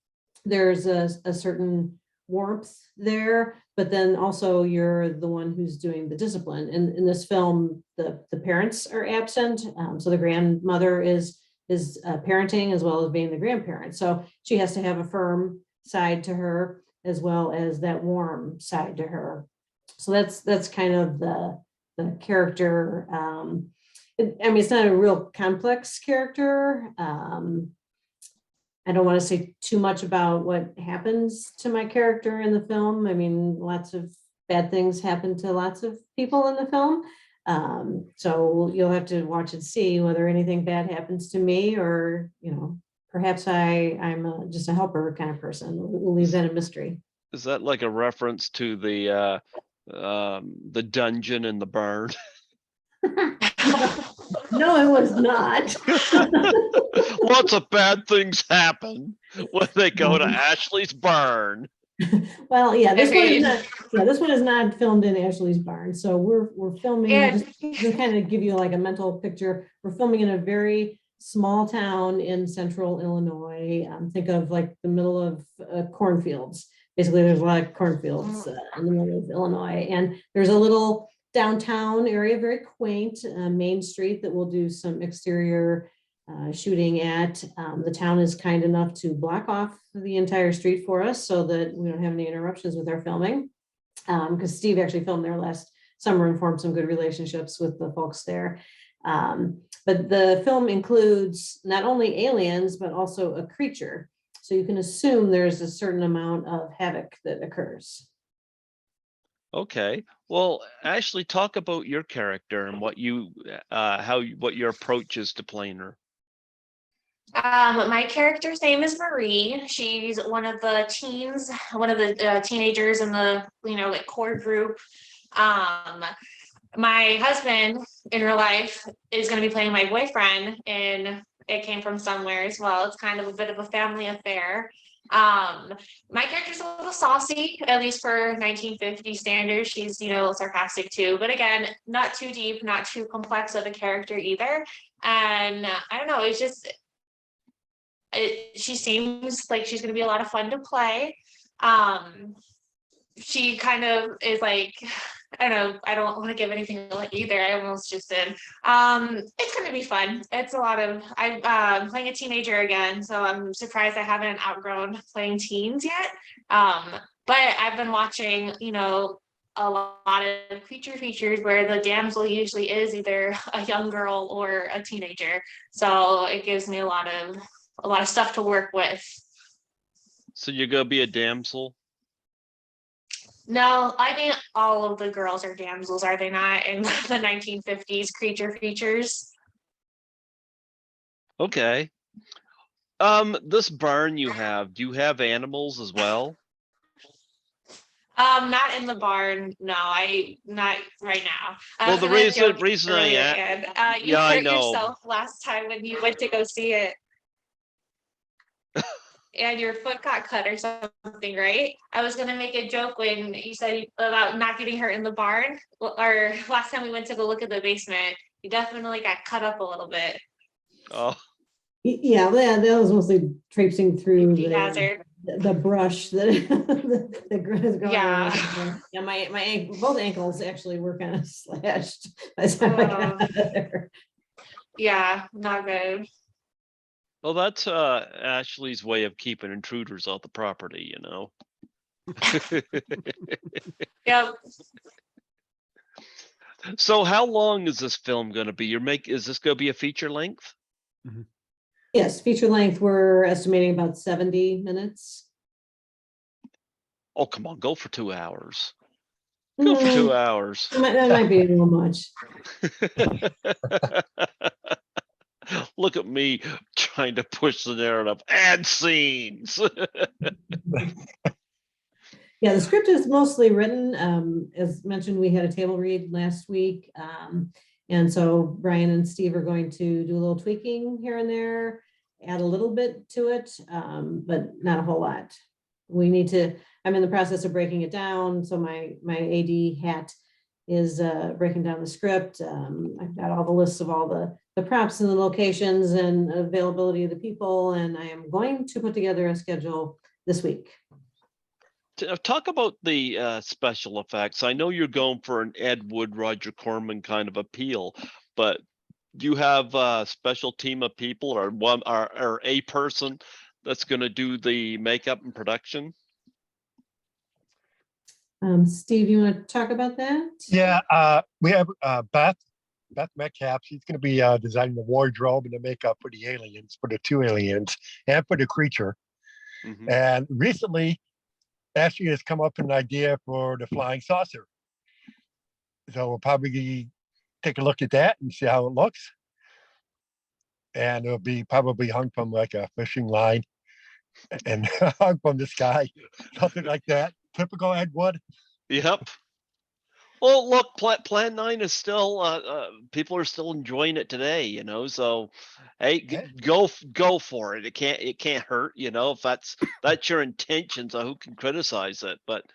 Speaker 5: there's a certain warmth there, but then also you're the one who's doing the discipline. And in this film, the parents are absent, so the grandmother is parenting as well as being the grandparent. So she has to have a firm side to her as well as that warm side to her. So that's kind of the character. I mean, it's not a real complex character. I don't want to say too much about what happens to my character in the film. I mean, lots of bad things happen to lots of people in the film. So you'll have to watch and see whether anything bad happens to me, or, perhaps I'm just a helper kind of person. We'll leave that a mystery.
Speaker 1: Is that like a reference to the dungeon in the barn?
Speaker 5: No, it was not.
Speaker 1: Lots of bad things happen when they go to Ashley's barn.
Speaker 5: Well, yeah, this one is
Speaker 3: Agreed.
Speaker 5: not, this one is not filmed in Ashley's barn. So we're filming,
Speaker 3: And
Speaker 5: just to kind of give you like a mental picture. We're filming in a very small town in central Illinois. Think of like the middle of cornfields. Basically, there's a lot of cornfields in the middle of Illinois, and there's a little downtown area, very quaint main street that we'll do some exterior shooting at. The town is kind enough to block off the entire street for us so that we don't have any interruptions with our filming. Because Steve actually filmed there last summer and formed some good relationships with the folks there. But the film includes not only aliens, but also a creature. So you can assume there's a certain amount of havoc that occurs.
Speaker 1: Okay. Well, Ashley, talk about your character and what what your approach is to playing her.
Speaker 3: My character's name is Marie. She's one of the teens, one of the teenagers in the like core group. My husband in real life is going to be playing my boyfriend, and It Came From Somewhere as well. It's kind of a bit of a family affair. My character's a little saucy, at least for 1950 standards. She's sarcastic too, but again, not too deep, not too complex of a character either. And I don't know, it's just she seems like she's going to be a lot of fun to play. She kind of is like, I don't know, I don't want to give anything away either. I almost just did. It's going to be fun. It's a lot of, I'm playing a teenager again, so I'm surprised I haven't outgrown playing teens yet. But I've been watching, a lot of creature features where the damsel usually is either a young girl or a teenager. So it gives me a lot of stuff to work with.
Speaker 1: So you're gonna be a damsel?
Speaker 3: No, I mean, all of the girls are damsels, are they not, in the 1950s creature features?
Speaker 1: Okay. This barn you have, do you have animals as well?
Speaker 3: Not in the barn. No, not right now.
Speaker 1: Well, the reason I
Speaker 3: earlier,
Speaker 1: asked,
Speaker 3: and you
Speaker 1: yeah, I
Speaker 3: hurt
Speaker 1: know.
Speaker 3: yourself last time when you went to go see it. And your foot got cut or something, right? I was gonna make a joke when you said about not getting hurt in the barn, or last time we went to go look at the basement, you definitely got cut up a little bit.
Speaker 1: Oh,
Speaker 5: Yeah, that was mostly traipsing through
Speaker 3: Hazard.
Speaker 5: the brush that is going
Speaker 3: Yeah.
Speaker 5: around. Yeah, my both ankles actually were kind of slashed by the time I got out of there.
Speaker 3: Yeah, not good.
Speaker 1: well, that's Ashley's way of keeping intruders off the property,
Speaker 3: Yep.
Speaker 1: So how long is this film going to be? Is this going to be a feature length?
Speaker 5: Yes, feature length, we're estimating about 70 minutes.
Speaker 1: Oh, come on, go for 2 hours. Go for
Speaker 5: Mm,
Speaker 1: 2 hours.
Speaker 5: that might be a little much.
Speaker 1: Look at me trying to push the narrative. Add scenes.
Speaker 5: Yeah, the script is mostly written. As mentioned, we had a table read last week. And so Bryan and Steve are going to do a little tweaking here and there, add a little bit to it, but not a whole lot. I'm in the process of breaking it down. So my AD hat is breaking down the script. I've got all the lists of all the props and the locations and availability of the people. And I am going to put together a schedule this week.
Speaker 1: Talk about the special effects. I know you're going for an Ed Wood, Roger Corman kind of appeal, but do you have a special team of people or or a person that's going to do the makeup and production?
Speaker 5: Steve, you want to talk about that?
Speaker 2: Yeah, we have Beth Metcalf. She's going to be designing the wardrobe and the makeup for the aliens, for the 2 aliens, and for the creature.
Speaker 1: Mhm.
Speaker 2: And recently, Ashley has come up with an idea for the flying saucer. So we'll probably take a look at that and see how it looks. And it'll be probably hung from like a fishing line and hung from the sky, something like that. Typical Ed Wood.
Speaker 1: Yep. Well, look, Plan 9 is still people are still enjoying it today, so hey,
Speaker 2: Yeah.
Speaker 1: go for it. It can't hurt, if that's your intention, so who can criticize it? But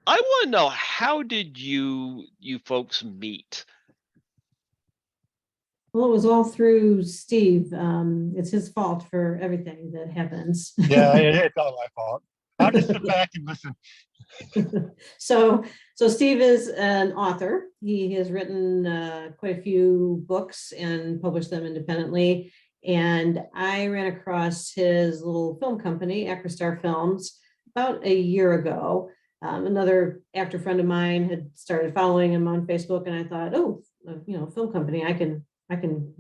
Speaker 1: I want to know, how did you folks meet?
Speaker 5: Well, it was all through Steve. It's his fault for everything that happens.
Speaker 2: Yeah, it's all my fault. I'll just sit back and listen.
Speaker 5: So Steve is an author. He has written quite a few books and published them independently. And I ran across his little film company, Acrostar Films, about a year ago. Another actor friend of mine had started following him on Facebook, and I thought, oh, film company, I can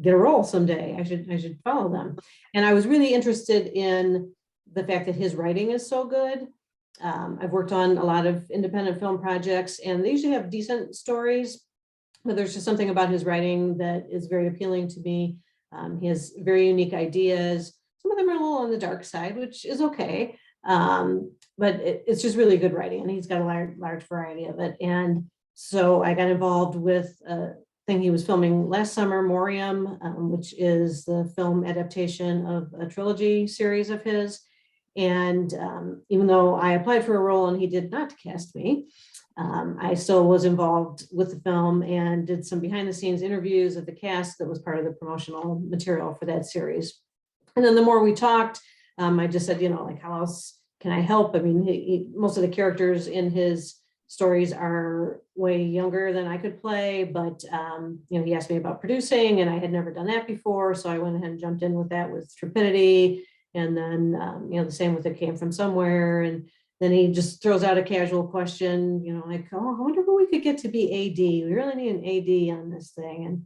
Speaker 5: get a role someday. I should follow them. And I was really interested in the fact that his writing is so good. I've worked on a lot of independent film projects, and they usually have decent stories, but there's just something about his writing that is very appealing to me. He has very unique ideas. Some of them are a little on the dark side, which is okay. But it's just really good writing, and he's got a large variety of it. And so I got involved with a thing he was filming last summer, Morium, which is the film adaptation of a trilogy series of his. And even though I applied for a role and he did not cast me, I still was involved with the film and did some behind the scenes interviews of the cast that was part of the promotional material for that series. And then the more we talked, I just said, like, how else can I help? I mean, most of the characters in his stories are way younger than I could play, but he asked me about producing, and I had never done that before. So I went ahead and jumped in with that with Trepidity. And then, the same with It Came From Somewhere. And then he just throws out a casual question, like, oh, I wonder who we could get to be AD. We really need an AD on this thing. And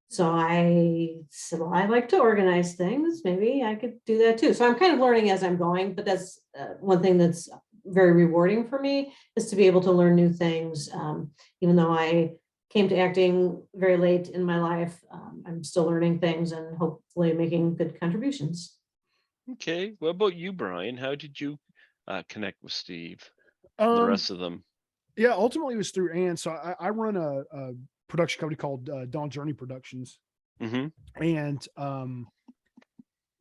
Speaker 5: so I said, well, I like to organize things. Maybe I could do that too. So I'm kind of learning as I'm going, but that's one thing that's very rewarding for me, is to be able to learn new things. Even though I came to acting very late in my life, I'm still learning things and hopefully making good contributions.
Speaker 1: Okay, what about you, Bryan? How did you connect with Steve and the rest of them?
Speaker 4: Yeah, ultimately it was through Ann. So I run a production company called Dawn Journey Productions.
Speaker 1: Mm-hmm.
Speaker 4: And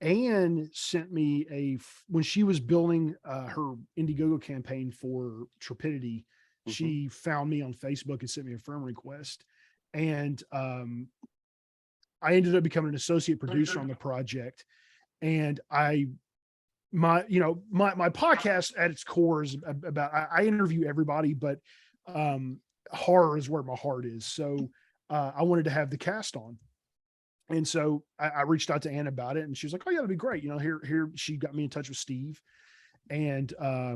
Speaker 4: Ann sent me when she was building her Indiegogo campaign for Trepidity, she found me on Facebook and sent me a friend request. And I ended up becoming an associate producer on the project. And my podcast at its core is about, I interview everybody, but horror is where my heart is. So I wanted to have the cast on. And so I reached out to Ann about it, and she was like, oh yeah, that'd be great. Here she got me in touch with Steve. And I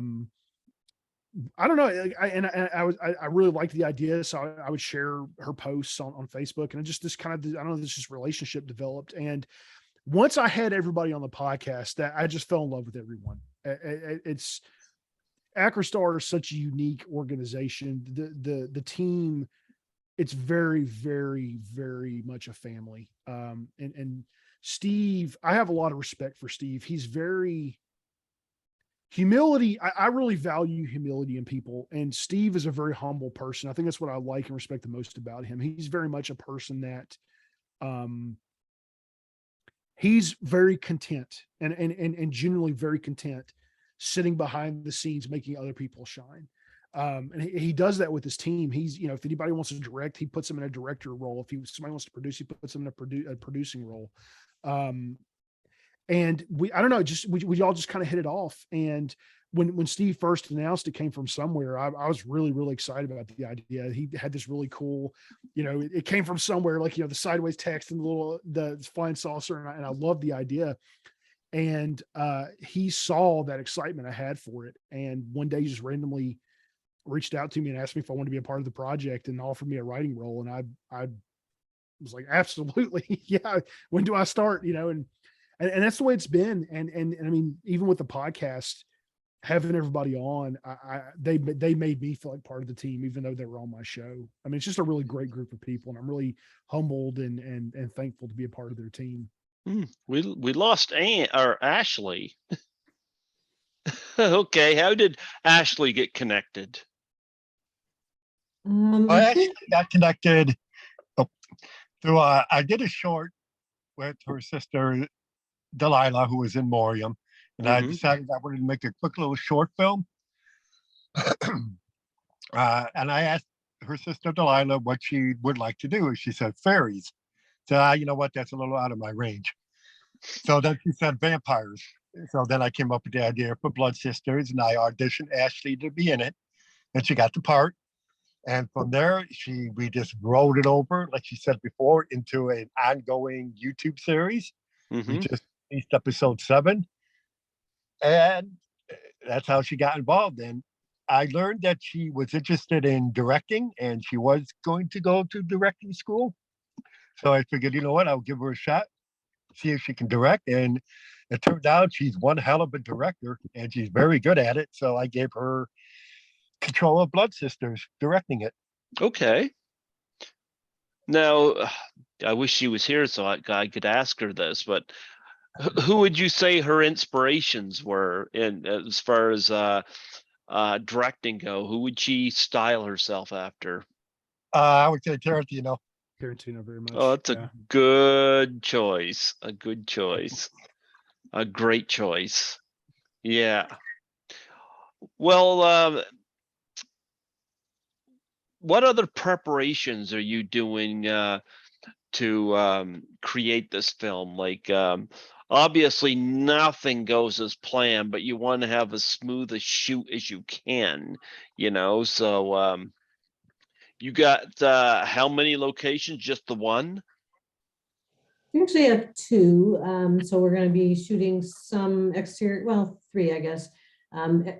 Speaker 4: don't know. I really liked the idea. So I would share her posts on Facebook, and it just this relationship developed. And once I had everybody on the podcast, that I just fell in love with everyone. Acrostar is such a unique organization. The team, it's very, very, very much a family. And Steve, I have a lot of respect for Steve. He's very humility. I really value humility in people. And Steve is a very humble person. I think that's what I like and respect the most about him. He's very much a person that, he's very content and genuinely very content sitting behind the scenes, making other people shine. And he does that with his team. He's, you know, if anybody wants to direct, he puts them in a director role. If somebody wants to produce, he puts them in a producing role. And I don't know, we all just kind of hit it off. And when Steve first announced it came from somewhere, I was really, really excited about the idea. He had this really cool, you know, it came from somewhere, like, you know, the sideways text and the flying saucer. And I love the idea. And he saw that excitement I had for it. And one day he just randomly reached out to me and asked me if I wanted to be a part of the project and offered me a writing role. And I was like, absolutely. Yeah. When do I start? You know, and that's the way it's been. And I mean, even with the podcast, having everybody on, they made me feel like part of the team, even though they were on my show. I mean, it's just a really great group of people, and I'm really humbled and thankful to be a part of their team.
Speaker 1: We lost Ashley. Okay, how did Ashley get connected?
Speaker 2: I actually got connected through, I did a short with her sister, Delilah, who was in Morium. And I decided I wanted to make a quick little short film. And I asked her sister Delilah what she would like to do. And she said fairies. So you know what, that's a little out of my range. So then she said vampires. So then I came up with the idea for Blood Sisters, and I auditioned Ashley to be in it. And she got the part. And from there, we just rolled it over, like she said before, into an ongoing YouTube series. We just released episode 7. And that's how she got involved. And I learned that she was interested in directing, and she was going to go to directing school. So I figured, you know what, I'll give her a shot, see if she can direct. And it turned out she's one hell of a director, and she's very good at it. So I gave her control of Blood Sisters, directing it.
Speaker 1: Okay. Now, I wish she was here so I could ask her this, but who would you say her inspirations were in as far as directing go? Who would she style herself after?
Speaker 2: I would say Tarantino.
Speaker 4: Tarantino, very much.
Speaker 1: Oh, that's a good choice. A good choice. A great choice. Yeah. Well, what other preparations are you doing to create this film? Like, obviously nothing goes as planned, but you want to have as smooth a shoot as you can, you know? So you got how many locations? Just the one?
Speaker 5: We actually have 2. So we're going to be shooting some exterior, well, 3, I guess.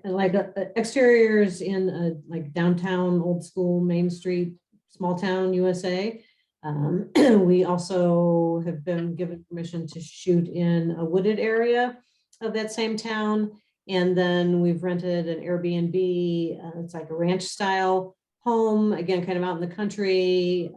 Speaker 5: Like exteriors in like downtown, old school, Main Street, small town USA. We also have been given permission to shoot in a wooded area of that same town. And then we've rented an Airbnb. It's like a ranch style home, again, kind of out in the country.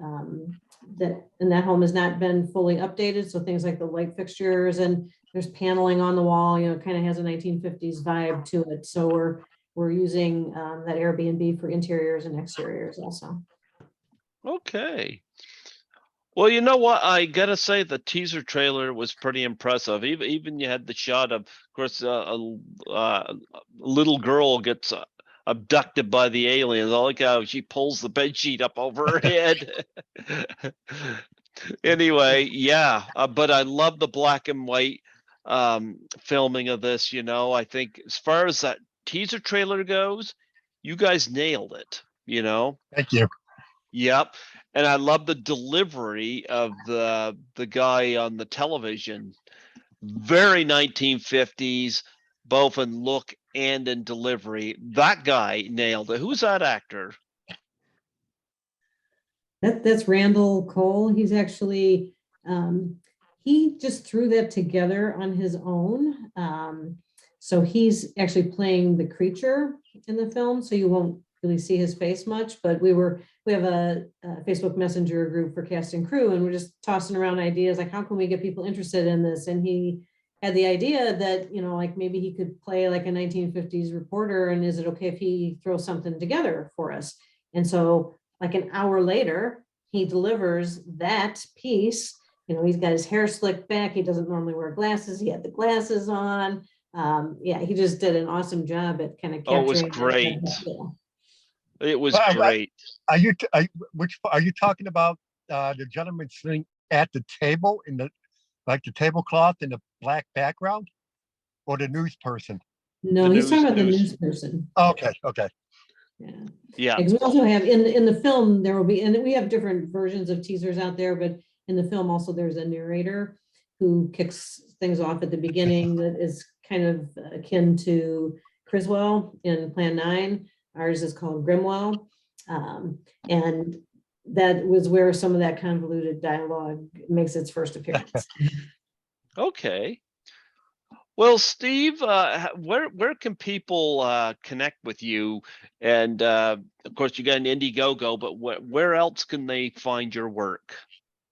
Speaker 5: That home has not been fully updated. So things like the light fixtures, and there's paneling on the wall, you know, kind of has a 1950s vibe to it. So we're using that Airbnb for interiors and exteriors also.
Speaker 1: Okay. Well, you know what? I gotta say the teaser trailer was pretty impressive. Even you had the shot of course, a little girl gets abducted by the aliens. I like how she pulls the bed sheet up over her head. Anyway, yeah, but I love the black and white filming of this. You know, I think as far as that teaser trailer goes, you guys nailed it. You know.
Speaker 2: Thank you.
Speaker 1: Yep. And I love the delivery of the guy on the television. Very 1950s, both in look and in delivery. That guy nailed it. Who's that actor?
Speaker 5: That's Randall Cole. He's actually, he just threw that together on his own. So he's actually playing the creature in the film, so you won't really see his face much, but we have a Facebook Messenger group for cast and crew, and we're just tossing around ideas like, how can we get people interested in this? And he had the idea that, like maybe he could play like a 1950s reporter, and is it okay if he throws something together for us? And so like an hour later, he delivers that piece. He's got his hair slicked back. He doesn't normally wear glasses. He had the glasses on. He just did an awesome job at kind of
Speaker 1: Oh, it was
Speaker 5: capturing.
Speaker 1: great. It was
Speaker 2: Well,
Speaker 1: great.
Speaker 2: Are you talking about the gentleman sitting at the table in the tablecloth in the black background, or the news person?
Speaker 5: No,
Speaker 1: The
Speaker 5: he's talking about the
Speaker 1: news.
Speaker 5: news person.
Speaker 2: Okay.
Speaker 5: Yeah.
Speaker 1: Yeah.
Speaker 5: Because we also have in the film, there will be, and we have different versions of teasers out there, but in the film also there's a narrator who kicks things off at the beginning that is kind of akin to Criswell in Plan 9. Ours is called Grimwell. And that was where some of that convoluted dialogue makes its first appearance.
Speaker 1: Okay. Well, Steve, where can people connect with you? And of course, you got an Indiegogo, but where else can they find your work?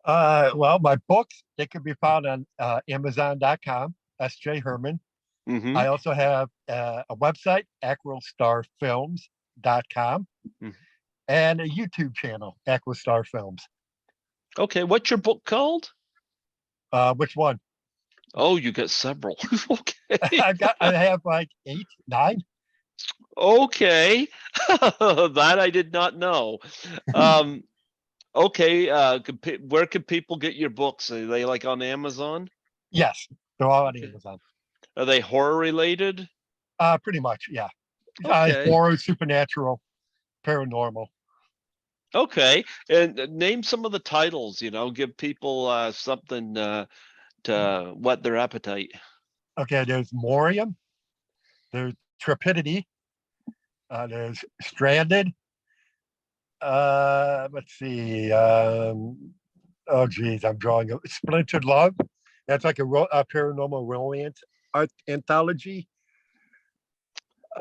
Speaker 2: Well, my books, they can be found on Amazon.com, S.J. Hermann.
Speaker 1: Mm-hmm.
Speaker 2: I also have a website, aquastarfilms.com, and a YouTube channel, Aquastar Films.
Speaker 1: Okay, what's your book called?
Speaker 2: Which one?
Speaker 1: Oh, you got several. Okay.
Speaker 2: I have like 8, 9.
Speaker 1: Okay. That I did not know. Okay, where can people get your books? Are they like on Amazon?
Speaker 2: Yes, they're all on
Speaker 1: Okay.
Speaker 2: Amazon.
Speaker 1: Are they horror related?
Speaker 2: Pretty much, yeah.
Speaker 1: Okay.
Speaker 2: Horror, supernatural, paranormal.
Speaker 1: Okay, and name some of the titles, give people something to whet their appetite.
Speaker 2: Okay, there's Morium, there's Trepidity, there's Stranded. Let's see. Oh geez, I'm drawing a Splintered Love. That's like a paranormal romance art anthology.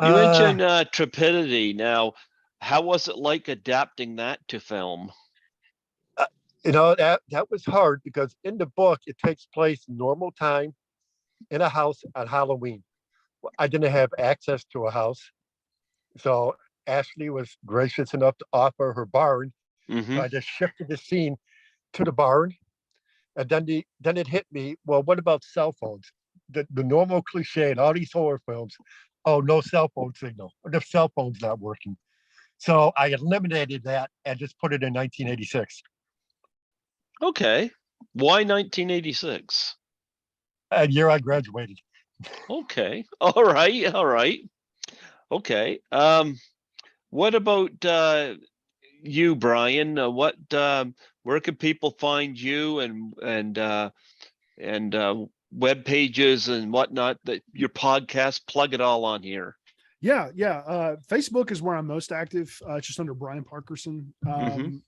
Speaker 1: You mentioned Trepidity. Now, how was it like adapting that to film?
Speaker 2: That was hard because in the book it takes place normal time in a house on Halloween. I didn't have access to a house, so Ashley was gracious enough to offer her barn.
Speaker 1: Mm-hmm.
Speaker 2: So I just shifted the scene to the barn, and then it hit me. Well, what about cell phones? The normal cliche in all these horror films. Oh, no cell phone signal. The cell phone's not working. So I eliminated that and just put it in 1986.
Speaker 1: Okay. Why 1986?
Speaker 2: And year I graduated.
Speaker 1: Okay. All right. Okay. What about you, Bryan? Where can people find you and web pages and whatnot, that your podcast? Plug it all on here.
Speaker 4: Yeah. Facebook is where I'm most active. It's just under Bryan Parkerson.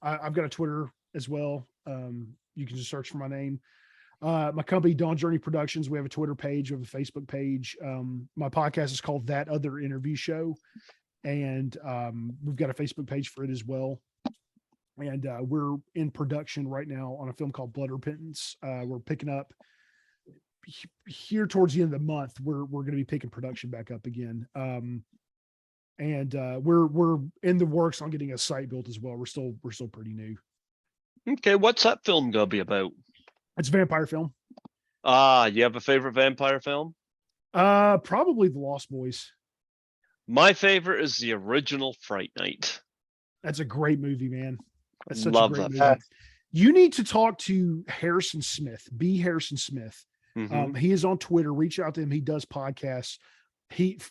Speaker 4: I've got a Twitter as well. You can just search for my name. My company, Dawn Journey Productions, we have a Twitter page, we have a Facebook page. My podcast is called That Other Interview Show, and we've got a Facebook page for it as well. And we're in production right now on a film called Blood Repentance. We're picking up here towards the end of the month. We're going to be picking production back up again. And we're in the works on getting a site built as well. We're still pretty new.
Speaker 1: Okay, what's that film gonna be about?
Speaker 4: It's a vampire film.
Speaker 1: You have a favorite vampire film?
Speaker 4: Probably The Lost Boys.
Speaker 1: My favorite is the original Fright Night.
Speaker 4: That's a great movie, man. That's such
Speaker 1: Love
Speaker 4: a great
Speaker 1: that
Speaker 4: movie. You need to talk to Harrison Smith, B. Harrison Smith.
Speaker 1: Mhm.
Speaker 4: He is on Twitter. Reach out to him. He does podcasts.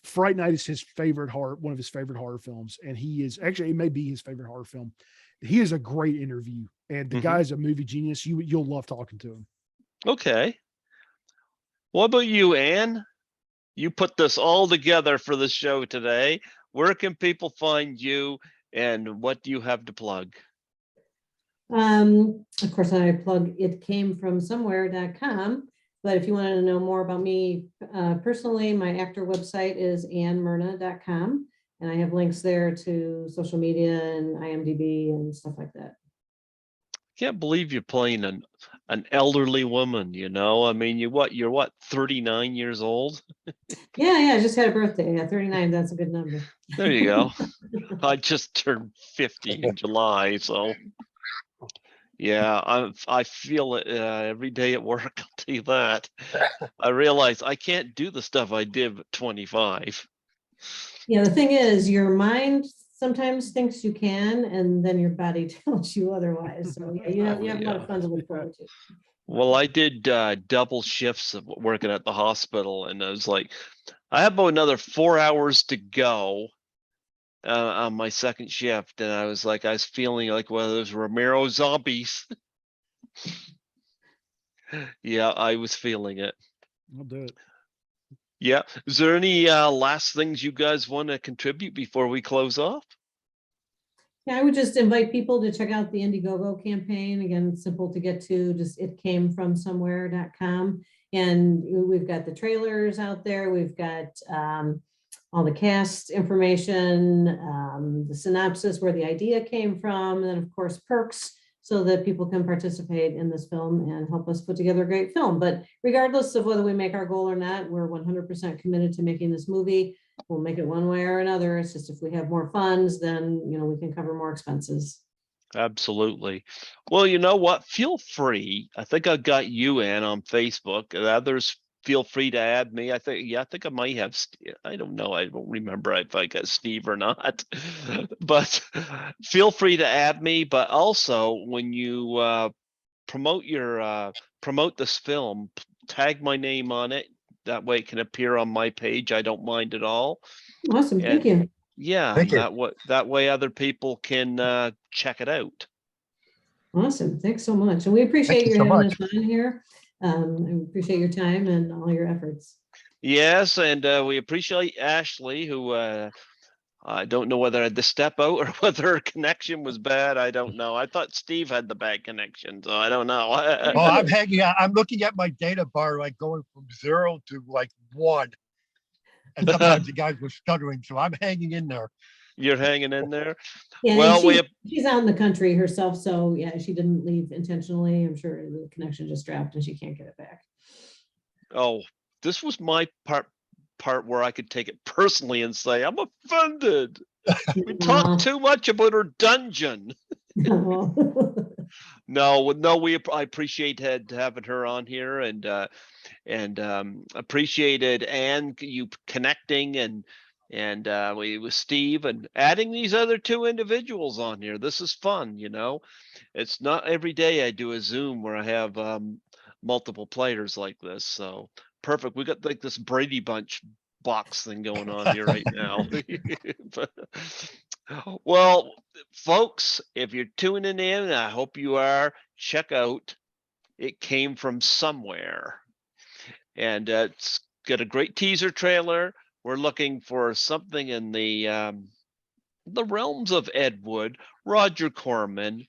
Speaker 4: Fright Night is one of his favorite horror films, and he is actually, it may be his favorite horror film. He is a great interview, and the guy's a movie genius. You'll love talking to him.
Speaker 1: Okay. What about you, Ann? You put this all together for the show today. Where can people find you, and what do you have to plug?
Speaker 5: Of course, I plug itcamefromsomewhere.com, But if you want to know more about me personally, my actor website is annmyrna.com. And I have links there to social media and IMDb and stuff like that.
Speaker 1: Can't believe you're playing an elderly woman, you know? I mean, you're what, 39 years old?
Speaker 5: Yeah, I just had a birthday. Yeah, 39. That's a good number.
Speaker 1: There you go. I just turned 50 in July, so yeah, I feel it every day at work. I'll tell you that. I realize I can't do the stuff I did at 25.
Speaker 5: Yeah, the thing is, your mind sometimes thinks you can, and then your body tells you otherwise. So yeah, you have a lot of fun to look forward to.
Speaker 1: Well, I did double shifts of working at the hospital, and I was like, I have about another 4 hours to go on my second shift, and I was feeling like one of those Romero zombies. Yeah, I was feeling it.
Speaker 4: I'll do it.
Speaker 1: Yeah. Is there any last things you guys want to contribute before we close off?
Speaker 5: Yeah, I would just invite people to check out the Indiegogo campaign. Again, it's simple to get to, just itcamefromsomewhere.com. And we've got the trailers out there. We've got all the cast information, the synopsis, where the idea came from, and then of course perks, so that people can participate in this film and help us put together a great film. But regardless of whether we make our goal or not, we're 100% committed to making this movie. We'll make it one way or another. It's just if we have more funds, then we can cover more expenses.
Speaker 1: Absolutely. Well, you know what? Feel free. I think I got you, Ann, on Facebook. And others, feel free to add me. I think I might have. I don't know. I don't remember if I got Steve or not. But feel free to add me. But also, when you promote this film, tag my name on it. That way, it can appear on my page. I don't mind at all.
Speaker 5: Awesome.
Speaker 1: And
Speaker 5: thank you.
Speaker 1: yeah,
Speaker 2: Thank you.
Speaker 1: that way other people can check it out.
Speaker 5: Awesome. Thanks so much. And we appreciate
Speaker 2: you
Speaker 5: you
Speaker 2: so
Speaker 5: having
Speaker 2: much.
Speaker 5: us on here. I appreciate your time and all your efforts.
Speaker 1: Yes, and we appreciate Ashley, who I don't know whether I had to step out or whether her connection was bad. I don't know. I thought Steve had the bad connection, so I don't know.
Speaker 2: Oh, I'm hanging out. I'm looking at my data bar, like going from 0 to like 1. And sometimes the guys were stuttering, so I'm hanging in there.
Speaker 1: You're hanging in there.
Speaker 5: Yeah,
Speaker 1: Well,
Speaker 5: she's out in the country herself, so yeah, she didn't leave intentionally. I'm sure the connection just dropped and she can't get it back.
Speaker 1: Oh, this was my part where I could take it personally and say, I'm offended. We talked too much about her dungeon. No, I appreciate having her on here, and appreciated Ann, you connecting and we with Steve and adding these other 2 individuals on here. This is fun, It's not every day I do a Zoom where I have multiple players like this. So perfect. We got like this Brady Bunch box thing going on here right now. Well, folks, if you're tuning in, I hope you are, check out It Came From Somewhere. And it's got a great teaser trailer. We're looking for something in the realms of Ed Wood, Roger Corman,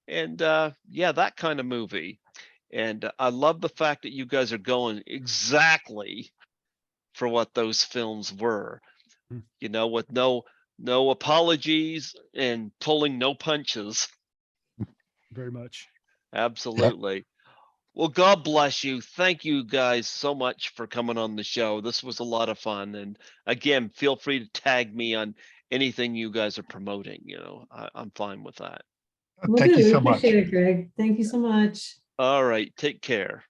Speaker 1: and yeah, that kind of movie. And I love the fact that you guys are going exactly for what those films were, with no apologies and pulling no punches.
Speaker 4: Very much.
Speaker 1: Absolutely. Yep. Well, God bless you. Thank you guys so much for coming on the show. This was a lot of fun. And again, feel free to tag me on anything you guys are promoting. I'm fine with that.
Speaker 2: Thank you so much.
Speaker 5: Appreciate it, Greg. Thank you so much.
Speaker 1: All right. Take care.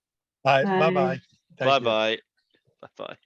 Speaker 2: Bye-bye.
Speaker 1: Bye-bye. Bye-bye.